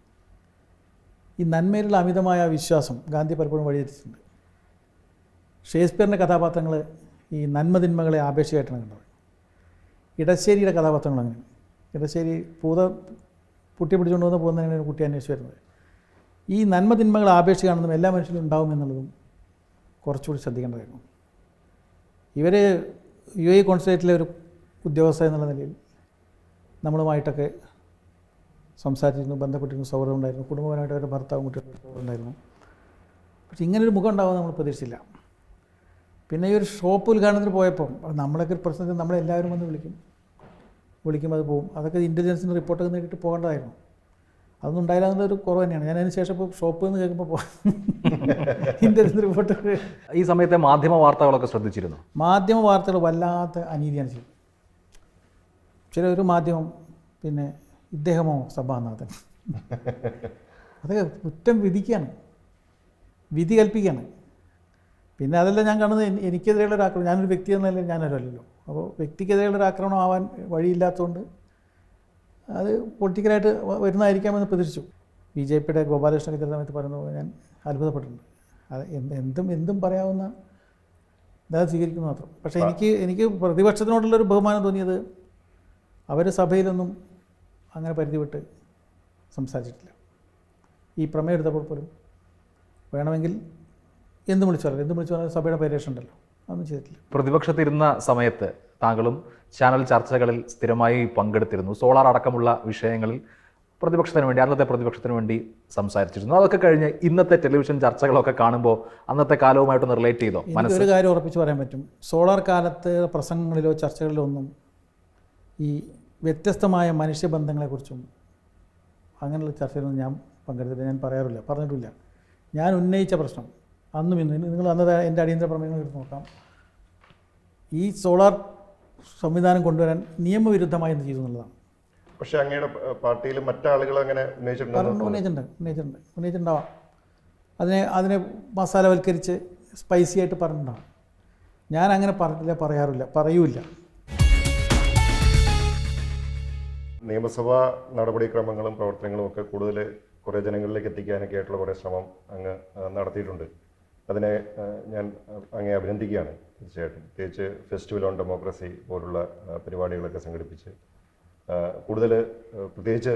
Speaker 2: ഈ നന്മയിലുള്ള അമിതമായ വിശ്വാസം ഗാന്ധി പലപ്പോഴും വഴിതെറ്റിച്ചിട്ടുണ്ട്. ഷേക്സ്പിയറിൻ്റെ കഥാപാത്രങ്ങൾ ഈ നന്മതിന്മകളെ ആപേക്ഷികമായിട്ടാണ് കണ്ടത്. ഇടശ്ശേരിയുടെ കഥാപാത്രങ്ങൾ അങ്ങനെ. ഇടശ്ശേരി പുട്ടി പിടിച്ചുകൊണ്ട് വന്ന് പോകുന്നതിനാണ് ഒരു കുട്ടി അന്വേഷിച്ച് വരുന്നത്. ഈ നന്മതിന്മകൾ ആപേക്ഷിക്കുകയാണെന്നും എല്ലാ മനുഷ്യരും ഉണ്ടാവും എന്നുള്ളതും കുറച്ചുകൂടി ശ്രദ്ധിക്കേണ്ടതായിരുന്നു. ഇവർ UAE കോൺസുലേറ്റിലെ ഒരു ഉദ്യോഗസ്ഥ എന്നുള്ള നിലയിൽ നമ്മളുമായിട്ടൊക്കെ സംസാരിച്ചിരുന്നു, ബന്ധപ്പെട്ടിരുന്നു, സൗഹൃദം ഉണ്ടായിരുന്നു. കുടുംബപരമായിട്ട് അവരുടെ ഭർത്താവും കുട്ടികളും സൗഹൃദം ഉണ്ടായിരുന്നു. പക്ഷേ ഇങ്ങനൊരു മുഖം ഉണ്ടാവുമെന്ന് നമ്മൾ പ്രതീക്ഷിച്ചില്ല. പിന്നെ ഈ ഒരു ഷോപ്പ് ഉദ്ഘാടനത്തിന് പോയപ്പോൾ നമ്മളൊക്കെ ഒരു പ്രശ്നത്തിൽ നമ്മളെല്ലാവരും വന്ന് വിളിക്കുമ്പോൾ അത് പോകും. അതൊക്കെ ഇൻ്റലിജൻസിൻ്റെ റിപ്പോർട്ടൊക്കെ നേടിയിട്ട് പോകേണ്ടതായിരുന്നു. അതൊന്നും ഉണ്ടായില്ല എന്നുള്ളൊരു കുറവ് തന്നെയാണ്. ഞാൻ അതിന് ശേഷം ഇപ്പോൾ ഷോപ്പ് എന്ന് കേൾക്കുമ്പോൾ ഇൻ്റലിജൻസ് റിപ്പോർട്ട്.
Speaker 1: ഈ സമയത്തെ മാധ്യമ വാർത്തകളൊക്കെ ശ്രദ്ധിച്ചിരുന്നു?
Speaker 2: മാധ്യമ വാർത്തകൾ വല്ലാത്ത അനീതിയാണ് ചെയ്തത്. ഒരു മാധ്യമം പിന്നെ ഇദ്ദേഹമോ സഭാനാഥൻ അതൊക്കെ കുറ്റം വിധിക്കുകയാണ്, വിധി കൽപ്പിക്കുകയാണ്. പിന്നെ അതെല്ലാം ഞാൻ കാണുന്നത് എനിക്കെതിരെയുള്ള ഒരു ആക്രമണം. ഞാനൊരു വ്യക്തി എന്ന നിലയിൽ ഞാനൊരല്ലോ. അപ്പോൾ വ്യക്തിക്കെതിരെയുള്ള ഒരു ആക്രമണം ആവാൻ വഴിയില്ലാത്തതുകൊണ്ട് അത് പൊളിറ്റിക്കലായിട്ട് വരുന്നതായിരിക്കാമെന്ന് പ്രതീക്ഷിച്ചു. BJPയുടെ ഗോപാലകൃഷ്ണൻ ഇത്ര സമയത്ത് പറയുന്നത് ഞാൻ അത്ഭുതപ്പെട്ടിട്ടുണ്ട്. അത് എന്തും പറയാവുന്ന ഇതാ സ്വീകരിക്കുന്നു മാത്രം. പക്ഷേ എനിക്ക് പ്രതിപക്ഷത്തിനോടുള്ളൊരു ബഹുമാനം തോന്നിയത് അവർ സഭയിലൊന്നും അങ്ങനെ പരിധി വിട്ട് സംസാരിച്ചിട്ടില്ല. ഈ പ്രമേയം എടുത്തപ്പോൾ പോലും വേണമെങ്കിൽ എന്തും വിളിച്ചു പറഞ്ഞാൽ സഭയുടെ പരിരക്ഷ ഉണ്ടല്ലോ, അതൊന്നും ചെയ്തിട്ടില്ല.
Speaker 1: പ്രതിപക്ഷത്തിരുന്ന സമയത്ത് താങ്കളും ചാനൽ ചർച്ചകളിൽ സ്ഥിരമായി പങ്കെടുത്തിരുന്നു. സോളാർ അടക്കമുള്ള വിഷയങ്ങളിൽ അന്നത്തെ പ്രതിപക്ഷത്തിന് വേണ്ടി സംസാരിച്ചിരുന്നു. അതൊക്കെ കഴിഞ്ഞ് ഇന്നത്തെ ടെലിവിഷൻ ചർച്ചകളൊക്കെ കാണുമ്പോൾ അന്നത്തെ കാലവുമായിട്ടൊന്ന് റിലേറ്റ് ചെയ്തോ?
Speaker 2: ഒരു കാര്യം ഉറപ്പിച്ച് പറയാൻ പറ്റും. സോളാർ കാലത്ത് പ്രസംഗങ്ങളിലോ ചർച്ചകളിലോ ഒന്നും ഈ വ്യത്യസ്തമായ മനുഷ്യബന്ധങ്ങളെക്കുറിച്ചും അങ്ങനെയുള്ള ചർച്ചയിലൊന്നും ഞാൻ പങ്കെടുത്തില്ല, ഞാൻ പറഞ്ഞിട്ടില്ല. ഞാൻ ഉന്നയിച്ച പ്രശ്നം അന്നും ഇന്ന് നിങ്ങൾ അന്നത്തെ എൻ്റെ അടിയന്തര പ്രമേയങ്ങൾ എടുത്ത് നോക്കാം. ഈ സോളാർ സംവിധാനം കൊണ്ടുവരാൻ നിയമവിരുദ്ധമായി എന്ത് ചെയ്തു എന്നുള്ളതാണ്.
Speaker 3: പക്ഷേ അങ്ങയുടെ പാർട്ടിയിൽ മറ്റാളുകൾ അങ്ങനെ
Speaker 2: ഉന്നയിച്ചിട്ടുണ്ടാവാം. അതിനെ മസാലവൽക്കരിച്ച് സ്പൈസി ആയിട്ട് പറഞ്ഞിട്ടുണ്ടാവും. ഞാൻ അങ്ങനെ പറഞ്ഞില്ല, പറയൂല.
Speaker 3: നിയമസഭാ നടപടിക്രമങ്ങളും പ്രവർത്തനങ്ങളും ഒക്കെ കൂടുതൽ കുറേ ജനങ്ങളിലേക്ക് എത്തിക്കാനൊക്കെ ആയിട്ടുള്ള കുറേ ശ്രമം അങ്ങ് നടത്തിയിട്ടുണ്ട്. അതിനെ ഞാൻ അങ്ങേ അഭിനന്ദിക്കുകയാണ്. തീർച്ചയായിട്ടും പ്രത്യേകിച്ച് ഫെസ്റ്റിവൽ ഓൺ ഡെമോക്രസി പോലുള്ള പരിപാടികളൊക്കെ സംഘടിപ്പിച്ച് കൂടുതൽ പ്രത്യേകിച്ച്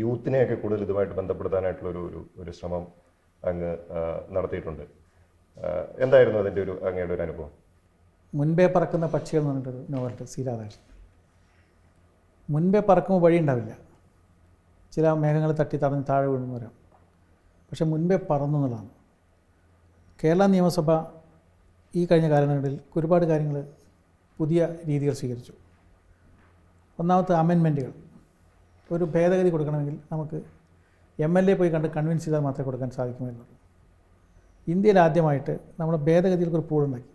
Speaker 3: യൂത്തിനെയൊക്കെ കൂടുതൽ ഇതുമായിട്ട് ബന്ധപ്പെടുത്താനായിട്ടുള്ള ഒരു ശ്രമം അങ്ങ് നടത്തിയിട്ടുണ്ട്. എന്തായിരുന്നു അതിൻ്റെ അങ്ങയുടെ ഒരു അനുഭവം?
Speaker 2: മുൻപേ പറക്കുന്ന പക്ഷികൾ എന്ന് പറഞ്ഞിട്ടൊരു നോവലുണ്ട്, സി രാധാകൃഷ്ണൻ. മുൻപേ പറക്കുമ്പോൾ വഴി ഉണ്ടാവില്ല, ചില മേഘങ്ങൾ തട്ടി തടഞ്ഞ് താഴെ വീഴുന്നു വരാം. പക്ഷെ മുൻപേ പറന്നു എന്നുള്ളതാണ്. കേരള നിയമസഭ ഈ കഴിഞ്ഞ കാലങ്ങളിൽ ഒരുപാട് കാര്യങ്ങൾ പുതിയ രീതികൾ സ്വീകരിച്ചു. ഒന്നാമത്തെ അമെൻമെൻറ്റുകൾ. ഒരു ഭേദഗതി കൊടുക്കണമെങ്കിൽ നമുക്ക് MLA പോയി കണ്ട് കൺവിൻസ് ചെയ്താൽ മാത്രമേ കൊടുക്കാൻ സാധിക്കുമായിരുന്നുള്ളൂ. ഇന്ത്യയിൽ ആദ്യമായിട്ട് നമ്മൾ ഭേദഗതികൾക്ക് ഒരു പൂളുണ്ടാക്കി.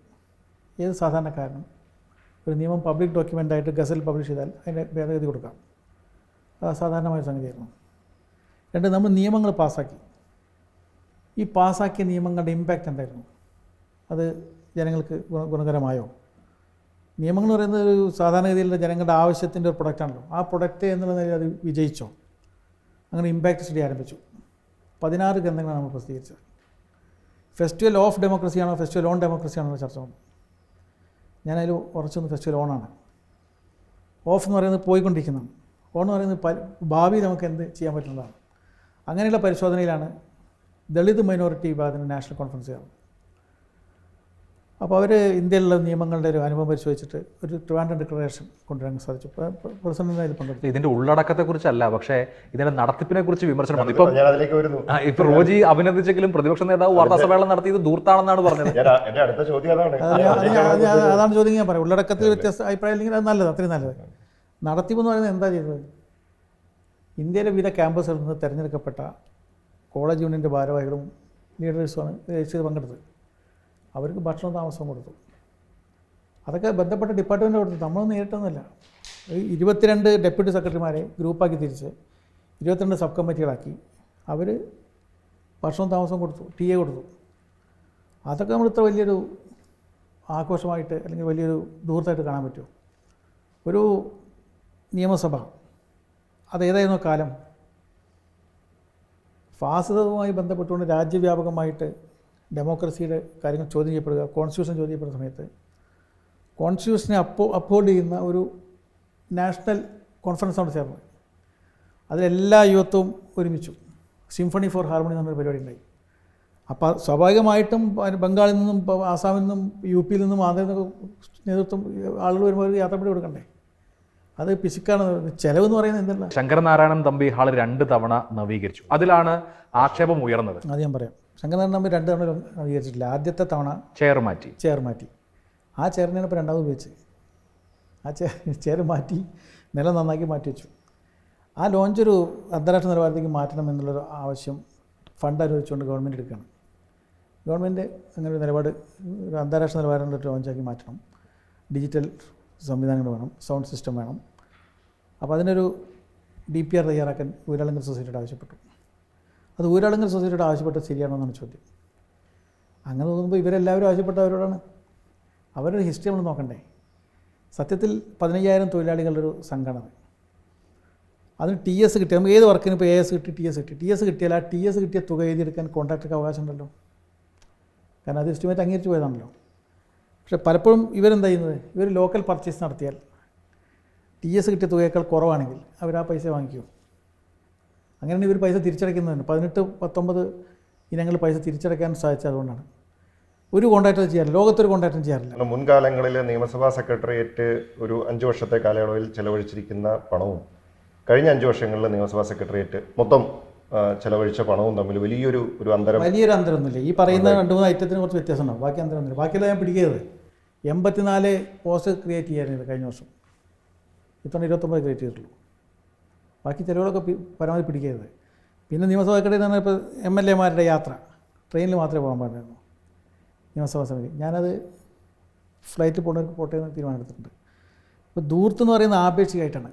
Speaker 2: ഏത് സാധാരണക്കാരനും ഒരു നിയമം പബ്ലിക് ഡോക്യുമെൻ്റായിട്ട് ഗസൽ പബ്ലിഷ് ചെയ്താൽ അതിൻ്റെ ഭേദഗതി കൊടുക്കാം. അത് അസാധാരണമായ സംഗതിയായിരുന്നു. രണ്ട്, നമ്മൾ നിയമങ്ങൾ പാസ്സാക്കി. ഈ പാസ്സാക്കിയ നിയമങ്ങളുടെ ഇമ്പാക്റ്റ് എന്തായിരുന്നു? അത് ജനങ്ങൾക്ക് ഗുണകരമായോ? നിയമങ്ങൾ എന്ന് പറയുന്നത് ഒരു സാധാരണഗതിയിലുള്ള ജനങ്ങളുടെ ആവശ്യത്തിൻ്റെ ഒരു പ്രൊഡക്റ്റാണല്ലോ. ആ പ്രൊഡക്റ്റ് എന്നുള്ള നിലയിൽ അത് വിജയിച്ചോ? അങ്ങനെ ഇമ്പാക്റ്റ് സ്റ്റഡി ആരംഭിച്ചു. 16 ഗ്രന്ഥങ്ങളാണ് നമ്മൾ പ്രസിദ്ധീകരിച്ചത്. ഫെസ്റ്റിവൽ ഓഫ് ഡെമോക്രസി ആണോ ഫെസ്റ്റിവൽ ഓൺ ഡെമോക്രസി ആണോ ചർച്ച വന്നു. ഞാനതിൽ ഉറച്ചൊന്ന് ഫെസ്റ്റിവൽ ഓണാണ്. ഓഫ് എന്ന് പറയുന്നത് പോയിക്കൊണ്ടിരിക്കുന്നതാണ്. ഓൺ എന്ന് പറയുന്നത് ഭാവി നമുക്ക് എന്ത് ചെയ്യാൻ പറ്റുന്നതാണ്. അങ്ങനെയുള്ള പരിശോധനയിലാണ് ദളിത് മൈനോറിറ്റി വിഭാഗത്തിന് നാഷണൽ കോൺഫറൻസ് ചേർന്നത്. അപ്പോൾ അവർ ഇന്ത്യയിലുള്ള നിയമങ്ങളുടെ ഒരു അനുഭവം പരിശോധിച്ചിട്ട് ഒരു ട്രിവാൻഡ്രം ഡിക്ലറേഷൻ കൊണ്ടുവരാൻ സാധിച്ചു. പ്രസിഡന്റ് അതിൽ പങ്കെടുത്തു.
Speaker 1: ഇതിന്റെ ഉള്ളടക്കത്തെക്കുറിച്ചല്ല, പക്ഷേ ഇതിന്റെ നടത്തിപ്പിനെ കുറിച്ച് വിമർശനം വന്നു. ഇപ്പൊ റോജി അഭിനന്ദിച്ചെങ്കിലും പ്രതിപക്ഷ നേതാവ് വാർത്താ സമ്മേളനം നടത്തിയത് ദൂർത്താണെന്നാണ് പറഞ്ഞത്.
Speaker 2: അതാണ് ചോദ്യം. ഞാൻ പറയാം, ഉള്ളടക്കത്തിൽ വ്യത്യസ്ത അഭിപ്രായം ഇല്ലെങ്കിൽ അത് നല്ലത്, അത്രയും നല്ലത്. നടത്തിപ്പെന്ന് പറയുന്നത് എന്താ ചെയ്തത്? ഇന്ത്യയിലെ വിവിധ ക്യാമ്പസുകളിൽ നിന്ന് തിരഞ്ഞെടുക്കപ്പെട്ട കോളേജ് യൂണിയൻ്റെ ഭാരവാഹികളും ലീഡേഴ്സുമാണ് രജിസ്റ്റർ ചെയ്ത് പങ്കെടുത്തത്. അവർക്ക് ഭക്ഷണവും താമസവും കൊടുത്തു. അതൊക്കെ ബന്ധപ്പെട്ട ഡിപ്പാർട്ട്മെൻറ്റ് കൊടുത്തു, നമ്മളൊന്നും നേരിട്ടൊന്നുമില്ല. 22 ഡെപ്യൂട്ടി സെക്രട്ടറിമാരെ ഗ്രൂപ്പാക്കി തിരിച്ച് 22 സബ് കമ്മിറ്റികളാക്കി അവർ ഭക്ഷണവും താമസവും കൊടുത്തു, ടി എ കൊടുത്തു. അതൊക്കെ നമ്മൾ ഇത്ര വലിയൊരു ആഘോഷമായിട്ട് അല്ലെങ്കിൽ വലിയൊരു ദൂരത്തായിട്ട് കാണാൻ പറ്റുമോ? ഒരു നിയമസഭ അതേതായിരുന്നു കാലം? ഫാസിസവുമായി ബന്ധപ്പെട്ടുകൊണ്ട് രാജ്യവ്യാപകമായിട്ട് ഡെമോക്രസിയുടെ കാര്യങ്ങൾ ചോദ്യം ചെയ്യപ്പെടുക, കോൺസ്റ്റിറ്റ്യൂഷൻ ചോദ്യം ചെയ്യപ്പെടുന്ന സമയത്ത് കോൺസ്റ്റിറ്റ്യൂഷനെ അപ്ഹോൾഡ് ചെയ്യുന്ന ഒരു നാഷണൽ കോൺഫറൻസാണ് ചേർന്നത്. അതിലെല്ലാ യുവത്വവും ഒരുമിച്ചു. സിംഫണി ഫോർ ഹാർമണി എന്നൊരു പരിപാടി ഉണ്ടായി. അപ്പോൾ സ്വാഭാവികമായിട്ടും ബംഗാളിൽ നിന്നും ആസാമിൽ നിന്നും യു പിയിൽ നിന്നും ആന്ധ്രയിൽ നിന്നൊക്കെ നേതൃത്വം ആളുകൾ വരുമ്പോൾ ഒരു യാത്രപ്പടി കൊടുക്കണ്ടേ? അത് പിശുക്കാണ്. ചിലവെന്ന് പറയുന്നത് എന്തല്ല.
Speaker 1: ശങ്കരനാരായണൻ തമ്പി ഹാൾ 2 തവണ നവീകരിച്ചു. അതിലാണ് ആക്ഷേപം ഉയർന്നത്.
Speaker 2: അത് ഞാൻ പറയാം. ശങ്കരനാരായണൻ തമ്പി 2 തവണ നവീകരിച്ചിട്ടില്ല. ആദ്യത്തെ തവണ
Speaker 1: ചെയർ മാറ്റി.
Speaker 2: ആ ചെയറിനെയാണ് ഇപ്പോൾ രണ്ടാമത് ഉപയോഗിച്ചത്. ആ ചെയർ മാറ്റി നില നന്നാക്കി മാറ്റി വെച്ചു. ആ ലോഞ്ച് ഒരു അന്താരാഷ്ട്ര നിലവാരത്തേക്ക് മാറ്റണം എന്നുള്ളൊരു ആവശ്യം ഫണ്ട് അനുവദിച്ചുകൊണ്ട് ഗവൺമെൻറ് എടുക്കുകയാണ്. ഗവൺമെൻറ് അങ്ങനെ ഒരു നിലപാട്, ഒരു അന്താരാഷ്ട്ര നിലവാരമുള്ള ലോഞ്ചാക്കി മാറ്റണം. ഡിജിറ്റൽ സംവിധാനങ്ങൾ വേണം, സൗണ്ട് സിസ്റ്റം വേണം. അപ്പോൾ അതിനൊരു DPR തയ്യാറാക്കാൻ ഊരാളുങ്കൽ സൊസൈറ്റിയോട് ആവശ്യപ്പെട്ടു. അത് ഊരാളുങ്കൽ സൊസൈറ്റിയോട് ആവശ്യപ്പെട്ടത് ശരിയാണോ എന്നാണ് ചോദ്യം. അങ്ങനെ തോന്നുമ്പോൾ ഇവരെല്ലാവരും ആവശ്യപ്പെട്ടവരോടാണ്. അവരുടെ ഹിസ്റ്ററി നമ്മൾ നോക്കണ്ടേ? സത്യത്തിൽ 15,000 തൊഴിലാളികളുടെ ഒരു സംഘടന. അതിന് TS കിട്ടി. നമുക്ക് ഏത് വർക്കിനും ഇപ്പോൾ AS കിട്ടി, TS കിട്ടിയാൽ ആ TS കിട്ടിയ തുക എഴുതിയെടുക്കാൻ കോൺട്രാക്ടർക്ക് അവകാശമുണ്ടല്ലോ. കാരണം അത് എസ്റ്റിമേറ്റ് അംഗീകരിച്ച് പോയതാണല്ലോ. പക്ഷേ പലപ്പോഴും ഇവരെന്താ ചെയ്യുന്നത്? ഇവർ ലോക്കൽ പർച്ചേസ് നടത്തിയാൽ TS കിട്ടിയ തുകയേക്കാൾ കുറവാണെങ്കിൽ അവർ ആ പൈസ വാങ്ങിക്കുമോ? അങ്ങനെയാണ് ഇവർ പൈസ തിരിച്ചടയ്ക്കുന്നതിന് 18-19 ഇനങ്ങൾ പൈസ തിരിച്ചടയ്ക്കാൻ സാധിച്ചത് അതുകൊണ്ടാണ്. ഒരു കോൺട്രാക്ടർ ചെയ്യാറില്ല, ലോകത്തൊരു കോൺട്രാക്ടറും ചെയ്യാറില്ല.
Speaker 3: മുൻകാലങ്ങളിൽ നിയമസഭാ സെക്രട്ടേറിയറ്റ് ഒരു 5 വർഷത്തെ കാലയളവിൽ ചെലവഴിച്ചിരിക്കുന്ന പണവും കഴിഞ്ഞ 5 വർഷങ്ങളിൽ നിയമസഭാ സെക്രട്ടേറിയറ്റ് മൊത്തം ചെലവഴിച്ച പണവും തമ്മിൽ വലിയൊരു
Speaker 2: വലിയൊരു അന്തരമൊന്നുമില്ല. ഈ പറയുന്ന 2-3 ഐറ്റത്തിന് കുറച്ച് വ്യത്യാസം ഉണ്ടാവും, ബാക്കി അന്തരമൊന്നുമില്ല. ബാക്കിയെല്ലാം ഞാൻ പിടിക്കുന്നത് 84 പോസ്റ്റ് ക്രിയേറ്റ് ചെയ്യാനായിരുന്നു കഴിഞ്ഞ വർഷം. ഇത്തവണ 29 ക്രിയേറ്റ് ചെയ്തിട്ടുള്ളൂ. ബാക്കി ചിലവുകളൊക്കെ പരമാവധി പിടിക്കരുത്. പിന്നെ നിയമസഭാ സെക്രട്ടറി എന്ന് ഇപ്പോൾ MLA-മാരുടെ യാത്ര ട്രെയിനിൽ മാത്രമേ പോകാൻ പാടില്ലായിരുന്നു നിയമസഭാ സമിതി. ഞാനത് ഫ്ലൈറ്റിൽ പോകുന്നവർക്ക് പോട്ടെ എന്ന് തീരുമാനമെടുത്തിട്ടുണ്ട്. ഇപ്പോൾ ദൂരത്തെന്ന് പറയുന്നത് ആപേക്ഷികമായിട്ടാണ്.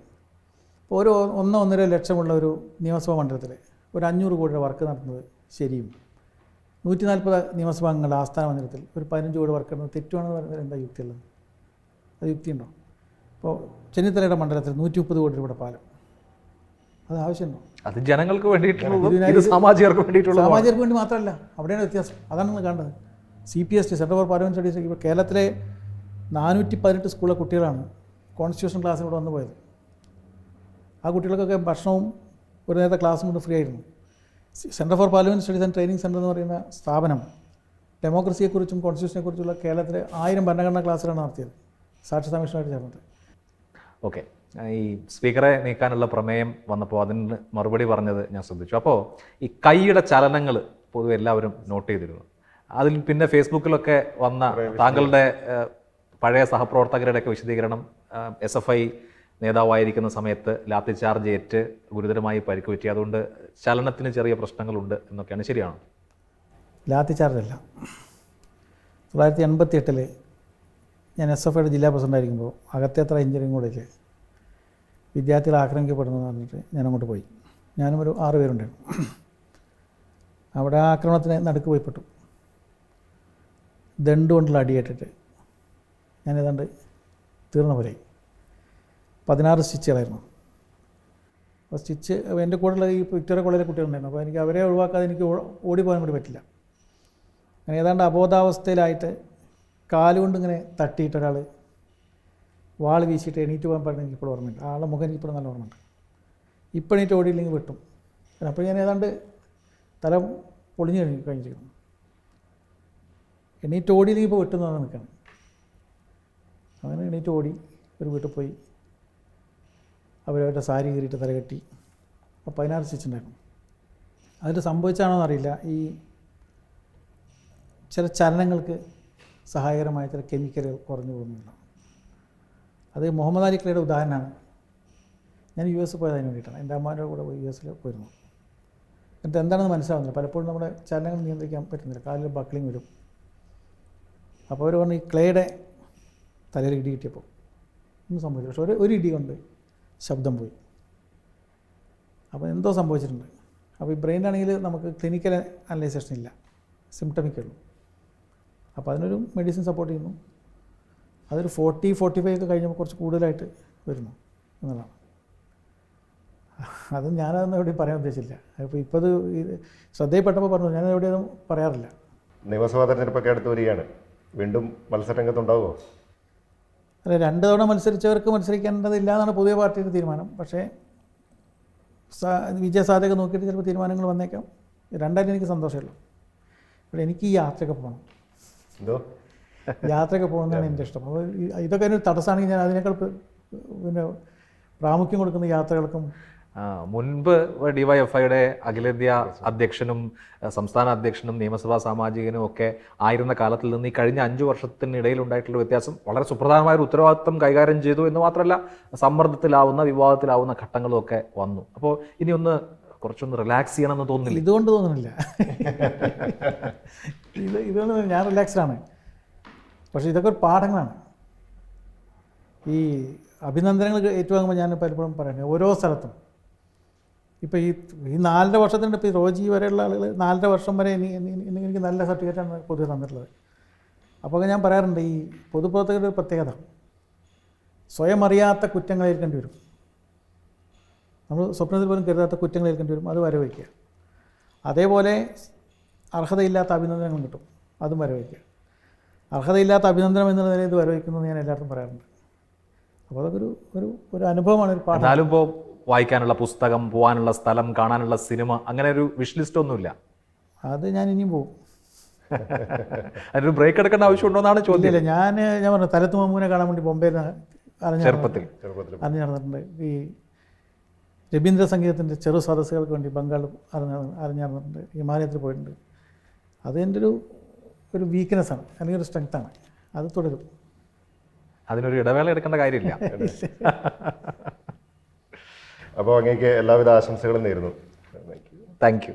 Speaker 2: ഇപ്പോൾ ഒരു 1-1.5 ലക്ഷമുള്ള ഒരു നിയമസഭാ മണ്ഡലത്തിൽ ഒരു 500 കോടിയുടെ വർക്ക് നടത്തുന്നത് ശരിയും 140 നിയമസഭാ അംഗങ്ങളുടെ ആസ്ഥാന മന്ദിരത്തിൽ ഒരു 15 കോടി വർക്ക് നടത്തുന്നത് തെറ്റുവാണെന്ന് പറയുന്നത് എന്താ യുക്തിയുള്ളത്? അത് യുക്തിയുണ്ടോ? ഇപ്പോൾ ചെന്നിത്തലയുടെ മണ്ഡലത്തിൽ 130 കോടി രൂപയുടെ പാലം, അത് ആവശ്യമുണ്ടോ?
Speaker 1: അത് ജനങ്ങൾക്ക് വേണ്ടിയിട്ടുള്ളത്, സാമാജികർക്ക് വേണ്ടിയിട്ടുള്ളത്.
Speaker 2: സാമാജികർക്ക് വേണ്ടി മാത്രമല്ല, അവിടെയാണ് വ്യത്യാസം. അതാണ് നിങ്ങൾ കാണുന്നത്. CPST centre for parliament studies ഇപ്പോൾ കേരളത്തിലെ 418 സ്കൂളിലെ കുട്ടികളാണ് കോൺസ്റ്റിറ്റ്യൂഷൻ ക്ലാസ്സിലൂടെ വന്നു പോയത്. ആ കുട്ടികൾക്കൊക്കെ ഭക്ഷണവും ഒരു നേരത്തെ ക്ലാസ്സും കൊണ്ട് ഫ്രീ ആയിരുന്നു. Centre for parliament studies and training centre എന്ന് പറയുന്ന സ്ഥാപനം ഡെമോക്രസിയെക്കുറിച്ചും കോൺസ്റ്റിറ്റ്യൂഷനെക്കുറിച്ചുള്ള കേരളത്തിലെ 1000 ഭരണഘടനാ ക്ലാസ്സിലാണ് നടത്തിയത്, സാക്ഷരതാ മിഷനുമായിട്ട് ചേർന്നിട്ട്.
Speaker 1: ഓക്കെ, ഈ സ്പീക്കറെ നീക്കാനുള്ള പ്രമേയം വന്നപ്പോൾ അതിന് മറുപടി പറഞ്ഞത് ഞാൻ ശ്രദ്ധിച്ചു. അപ്പോൾ ഈ കൈയുടെ ചലനങ്ങൾ പൊതുവെ എല്ലാവരും നോട്ട് ചെയ്തിരുന്നു. അതിൽ പിന്നെ ഫേസ്ബുക്കിലൊക്കെ വന്ന താങ്കളുടെ പഴയ സഹപ്രവർത്തകരുടെയൊക്കെ വിശദീകരണം, SFI നേതാവായിരിക്കുന്ന സമയത്ത് ലാത്തി ചാർജ് ഏറ്റ് ഗുരുതരമായി പരിക്ക് പറ്റി, അതുകൊണ്ട് ചലനത്തിന് ചെറിയ പ്രശ്നങ്ങളുണ്ട് എന്നൊക്കെയാണ്. ശരിയാണോ?
Speaker 2: ലാത്തി ചാർജല്ല. 1988 ഞാൻ SFIയുടെ ജില്ലാ പ്രസിഡൻ്റായിരിക്കുമ്പോൾ അകത്തേത്ര എഞ്ചിനീയറിംഗ് കോളേജിൽ വിദ്യാർത്ഥികൾ ആക്രമിക്കപ്പെടുന്നതെന്ന് പറഞ്ഞിട്ട് ഞാൻ അങ്ങോട്ട് പോയി. ഞാനും ഒരു 6 പേരുണ്ടായിരുന്നു. അവിടെ ആക്രമണത്തിന് നടുക്ക് പോയിപ്പെട്ടു. ദണ്ട് കൊണ്ടുള്ള അടിയേറ്റിട്ട് ഞാൻ ഏതാണ്ട് തീർന്ന പോലെ 16 സ്റ്റിച്ചുകളായിരുന്നു. അപ്പോൾ സ്റ്റിച്ച് എൻ്റെ കൂടെയുള്ള ഈ വിക്ടോറിയ കോളേജിലെ കുട്ടികളുണ്ടായിരുന്നു. അപ്പോൾ എനിക്ക് അവരെ ഒഴിവാക്കാതെ എനിക്ക് ഓടിപ്പോകാൻ കൂടി പറ്റില്ല. അങ്ങനെ ഏതാണ്ട് അബോധാവസ്ഥയിലായിട്ട് കാലുകൊണ്ട് ഇങ്ങനെ തട്ടിയിട്ട് ഒരാൾ വാൾ വീശിയിട്ട് എണീറ്റ് പോകാൻ പറഞ്ഞ് എനിക്കിപ്പോൾ ഓർമ്മയുണ്ട്. ആളുടെ മുഖം എനിക്കിപ്പോൾ നല്ല ഓർമ്മയുണ്ട്. ഇപ്പം എണീറ്റ് ഓടിയില്ലെങ്കിൽ വെട്ടും. അപ്പോൾ ഞാൻ ഏതാണ്ട് തല പൊളിഞ്ഞ് കഴിഞ്ഞിരിക്കുന്നു. എണീറ്റ് ഓടിയില്ലെങ്കിൽ ഇപ്പോൾ വെട്ടുന്നതാണ് നിൽക്കണം. അങ്ങനെ എണീറ്റ് ഓടി ഒരു വീട്ടിൽ പോയി അവരവരുടെ സാരി കീറിയിട്ട് തലകെട്ടി. അപ്പോൾ 16 സ്റ്റിച്ച് ഉണ്ടായിരുന്നു. അതിൽ സംഭവിച്ചാണോ എന്നറിയില്ല, ഈ ചില ചലനങ്ങൾക്ക് സഹായകരമായ ചില കെമിക്കലുകൾ കുറഞ്ഞു പോകുന്നില്ല. അത് മുഹമ്മദ് അലി ക്ലയുടെ ഉദാഹരണമാണ്. ഞാൻ US പോയത് അതിന് വേണ്ടിയിട്ടാണ്. എൻ്റെ അമ്മാൻ്റെ കൂടെ US പോയിരുന്നു. എന്നിട്ട് എന്താണെന്ന് മനസ്സിലാവുന്നില്ല. പലപ്പോഴും നമ്മുടെ ചലനങ്ങൾ നിയന്ത്രിക്കാൻ പറ്റുന്നില്ല, കാലിൽ ബക്ലിങ് വരും. അപ്പോൾ അവർ പറഞ്ഞു ഈ ക്ലേയുടെ തലയിൽ ഇടി കിട്ടിയപ്പോൾ ഒന്നും സംഭവിച്ചു. പക്ഷെ ഒരു ഇടി കൊണ്ട് ശബ്ദം പോയി. അപ്പോൾ എന്തോ സംഭവിച്ചിട്ടുണ്ട്. അപ്പോൾ ഈ ബ്രെയിനാണെങ്കിൽ നമുക്ക് ക്ലിനിക്കൽ അനലൈസേഷൻ ഇല്ല, സിംറ്റമിക്കേ ഉള്ളൂ. അപ്പോൾ അതിനൊരു മെഡിസിൻ സപ്പോർട്ട് ചെയ്യുന്നു. അതൊരു 40-45 ഒക്കെ കഴിഞ്ഞപ്പോൾ കുറച്ച് കൂടുതലായിട്ട് വരുന്നു എന്നുള്ളതാണ്. അത് ഞാനതൊന്നും എവിടെയും പറയാൻ ഉദ്ദേശിച്ചില്ല. അപ്പോൾ ഇപ്പോൾ അത് ശ്രദ്ധയിൽപ്പെട്ടപ്പോൾ പറഞ്ഞു, ഞാൻ എവിടെയൊന്നും പറയാറില്ല.
Speaker 3: നിയമസഭാ തെരഞ്ഞെടുപ്പൊക്കെ അടുത്ത് വരികയാണ്, വീണ്ടും മത്സരരംഗത്തുണ്ടാവുമോ?
Speaker 2: അല്ല, 2 തവണ മത്സരിച്ചവർക്ക് മത്സരിക്കേണ്ടതില്ല എന്നാണ് പുതിയ പാർട്ടിയുടെ തീരുമാനം. പക്ഷേ വിജയസാധ്യത നോക്കിയിട്ട് ചിലപ്പോൾ തീരുമാനങ്ങൾ വന്നേക്കാം. രണ്ടായിട്ട് എനിക്ക് സന്തോഷമുള്ളൂ. പക്ഷേ എനിക്ക് ഈ യാത്രയൊക്കെ പോകണം,
Speaker 3: എന്തോ
Speaker 2: യാത്രയൊക്കെ പോകുന്നതാണ് എൻ്റെ ഇഷ്ടം. അപ്പോൾ ഇതൊക്കെ ഒരു തടസ്സമാണെങ്കിൽ ഞാൻ അതിനേക്കാൾ പിന്നെ പ്രാമുഖ്യം കൊടുക്കുന്ന യാത്രകൾക്കും.
Speaker 1: മുൻപ് ഡിവൈഎഫ്ഐയുടെ അഖിലേന്ത്യാ അധ്യക്ഷനും സംസ്ഥാന അധ്യക്ഷനും നിയമസഭാ സാമാജികനും ഒക്കെ ആയിരുന്ന കാലത്തിൽ നിന്ന് ഈ കഴിഞ്ഞ 5 വർഷത്തിനിടയിൽ ഉണ്ടായിട്ടുള്ള വ്യത്യാസം, വളരെ സുപ്രധാനമായ ഒരു ഉത്തരവാദിത്വം കൈകാര്യം ചെയ്തു എന്ന് മാത്രമല്ല, സമ്മർദ്ദത്തിലാവുന്ന വിവാദത്തിലാവുന്ന ഘട്ടങ്ങളും ഒക്കെ വന്നു. അപ്പോൾ ഇനി കുറച്ചൊന്ന് റിലാക്സ് ചെയ്യണമെന്ന് തോന്നുന്നില്ല?
Speaker 2: ഇതുകൊണ്ട് തോന്നുന്നില്ല. ഇതുകൊണ്ട് ഞാൻ റിലാക്സ്ഡാണ്. പക്ഷേ ഇതൊക്കെ ഒരു പാഠങ്ങളാണ്. ഈ അഭിനന്ദനങ്ങൾ ഏറ്റുവാങ്ങുമ്പോൾ ഞാൻ പലപ്പോഴും പറയുന്നത്, ഓരോ സ്ഥലത്തും ഇപ്പോൾ ഈ 4.5 വർഷത്തിൻ്റെ ഇപ്പോൾ ഈ റോജി വരെയുള്ള ആളുകൾ 4.5 വർഷം വരെ എനിക്ക് നല്ല സർട്ടിഫിക്കറ്റാണ് പൊതുവെ തന്നിട്ടുള്ളത്. അപ്പോൾ ഞാൻ പറയാറുണ്ട്, ഈ പൊതുപ്രവർത്തകരുടെ ഒരു പ്രത്യേകത, സ്വയം അറിയാത്ത കുറ്റങ്ങൾ ഏൽക്കേണ്ടി വരും. നമ്മൾ സ്വപ്നത്തിൽ പോലും കരുതാത്ത കുറ്റങ്ങൾ ഏൽക്കേണ്ടി വരും, അത് വരവയ്ക്കുക. അതേപോലെ അർഹതയില്ലാത്ത അഭിനന്ദനങ്ങളും കിട്ടും, അതും വരവയ്ക്കുക. അർഹതയില്ലാത്ത അഭിനന്ദനം എന്നുള്ള നിലയിൽ ഇത് വരവയ്ക്കുന്നത് ഞാൻ എല്ലാവർക്കും പറയാറുണ്ട്. അപ്പോൾ അതൊക്കെ ഒരു അനുഭവമാണ്, ഒരു പാഠം.
Speaker 1: എന്നാലും ഇപ്പോൾ വായിക്കാനുള്ള പുസ്തകം, പോകാനുള്ള സ്ഥലം, കാണാനുള്ള സിനിമ, അങ്ങനെ ഒരു വിഷ് ലിസ്റ്റ് ഒന്നുമില്ല?
Speaker 2: അത് ഞാൻ ഇനിയും പോകും.
Speaker 1: അതിനൊരു ബ്രേക്ക് എടുക്കേണ്ട ആവശ്യമുണ്ടോ എന്നാണ് ചോദ്യം.
Speaker 2: ഇല്ല, ഞാൻ പറഞ്ഞു, തലത്ത് മമ്മൂനെ കാണാൻ വേണ്ടി ബോംബെയിൽ
Speaker 1: ചെറുപ്പത്തിൽ
Speaker 2: അറിഞ്ഞു നടന്നിട്ടുണ്ട്. ഈ രവീന്ദ്ര സംഗീതത്തിൻ്റെ ചെറു സദസ്സുകൾക്ക് വേണ്ടി ബംഗാൾ അറിഞ്ഞു നടന്നിട്ടുണ്ട്. ഹിമാലയത്തിൽ പോയിട്ടുണ്ട്. അത് എൻ്റെ ഒരു വീക്ക്നെസ്സാണ്, അല്ലെങ്കിൽ ഒരു സ്ട്രെങ്ത്താണ്. അത് തുടരും.
Speaker 1: അതിനൊരു ഇടവേള എടുക്കേണ്ട കാര്യമില്ല.
Speaker 3: അപ്പോൾ അങ്ങേക്ക് എല്ലാവിധ ആശംസകളും നേരുന്നു.
Speaker 1: Thank you.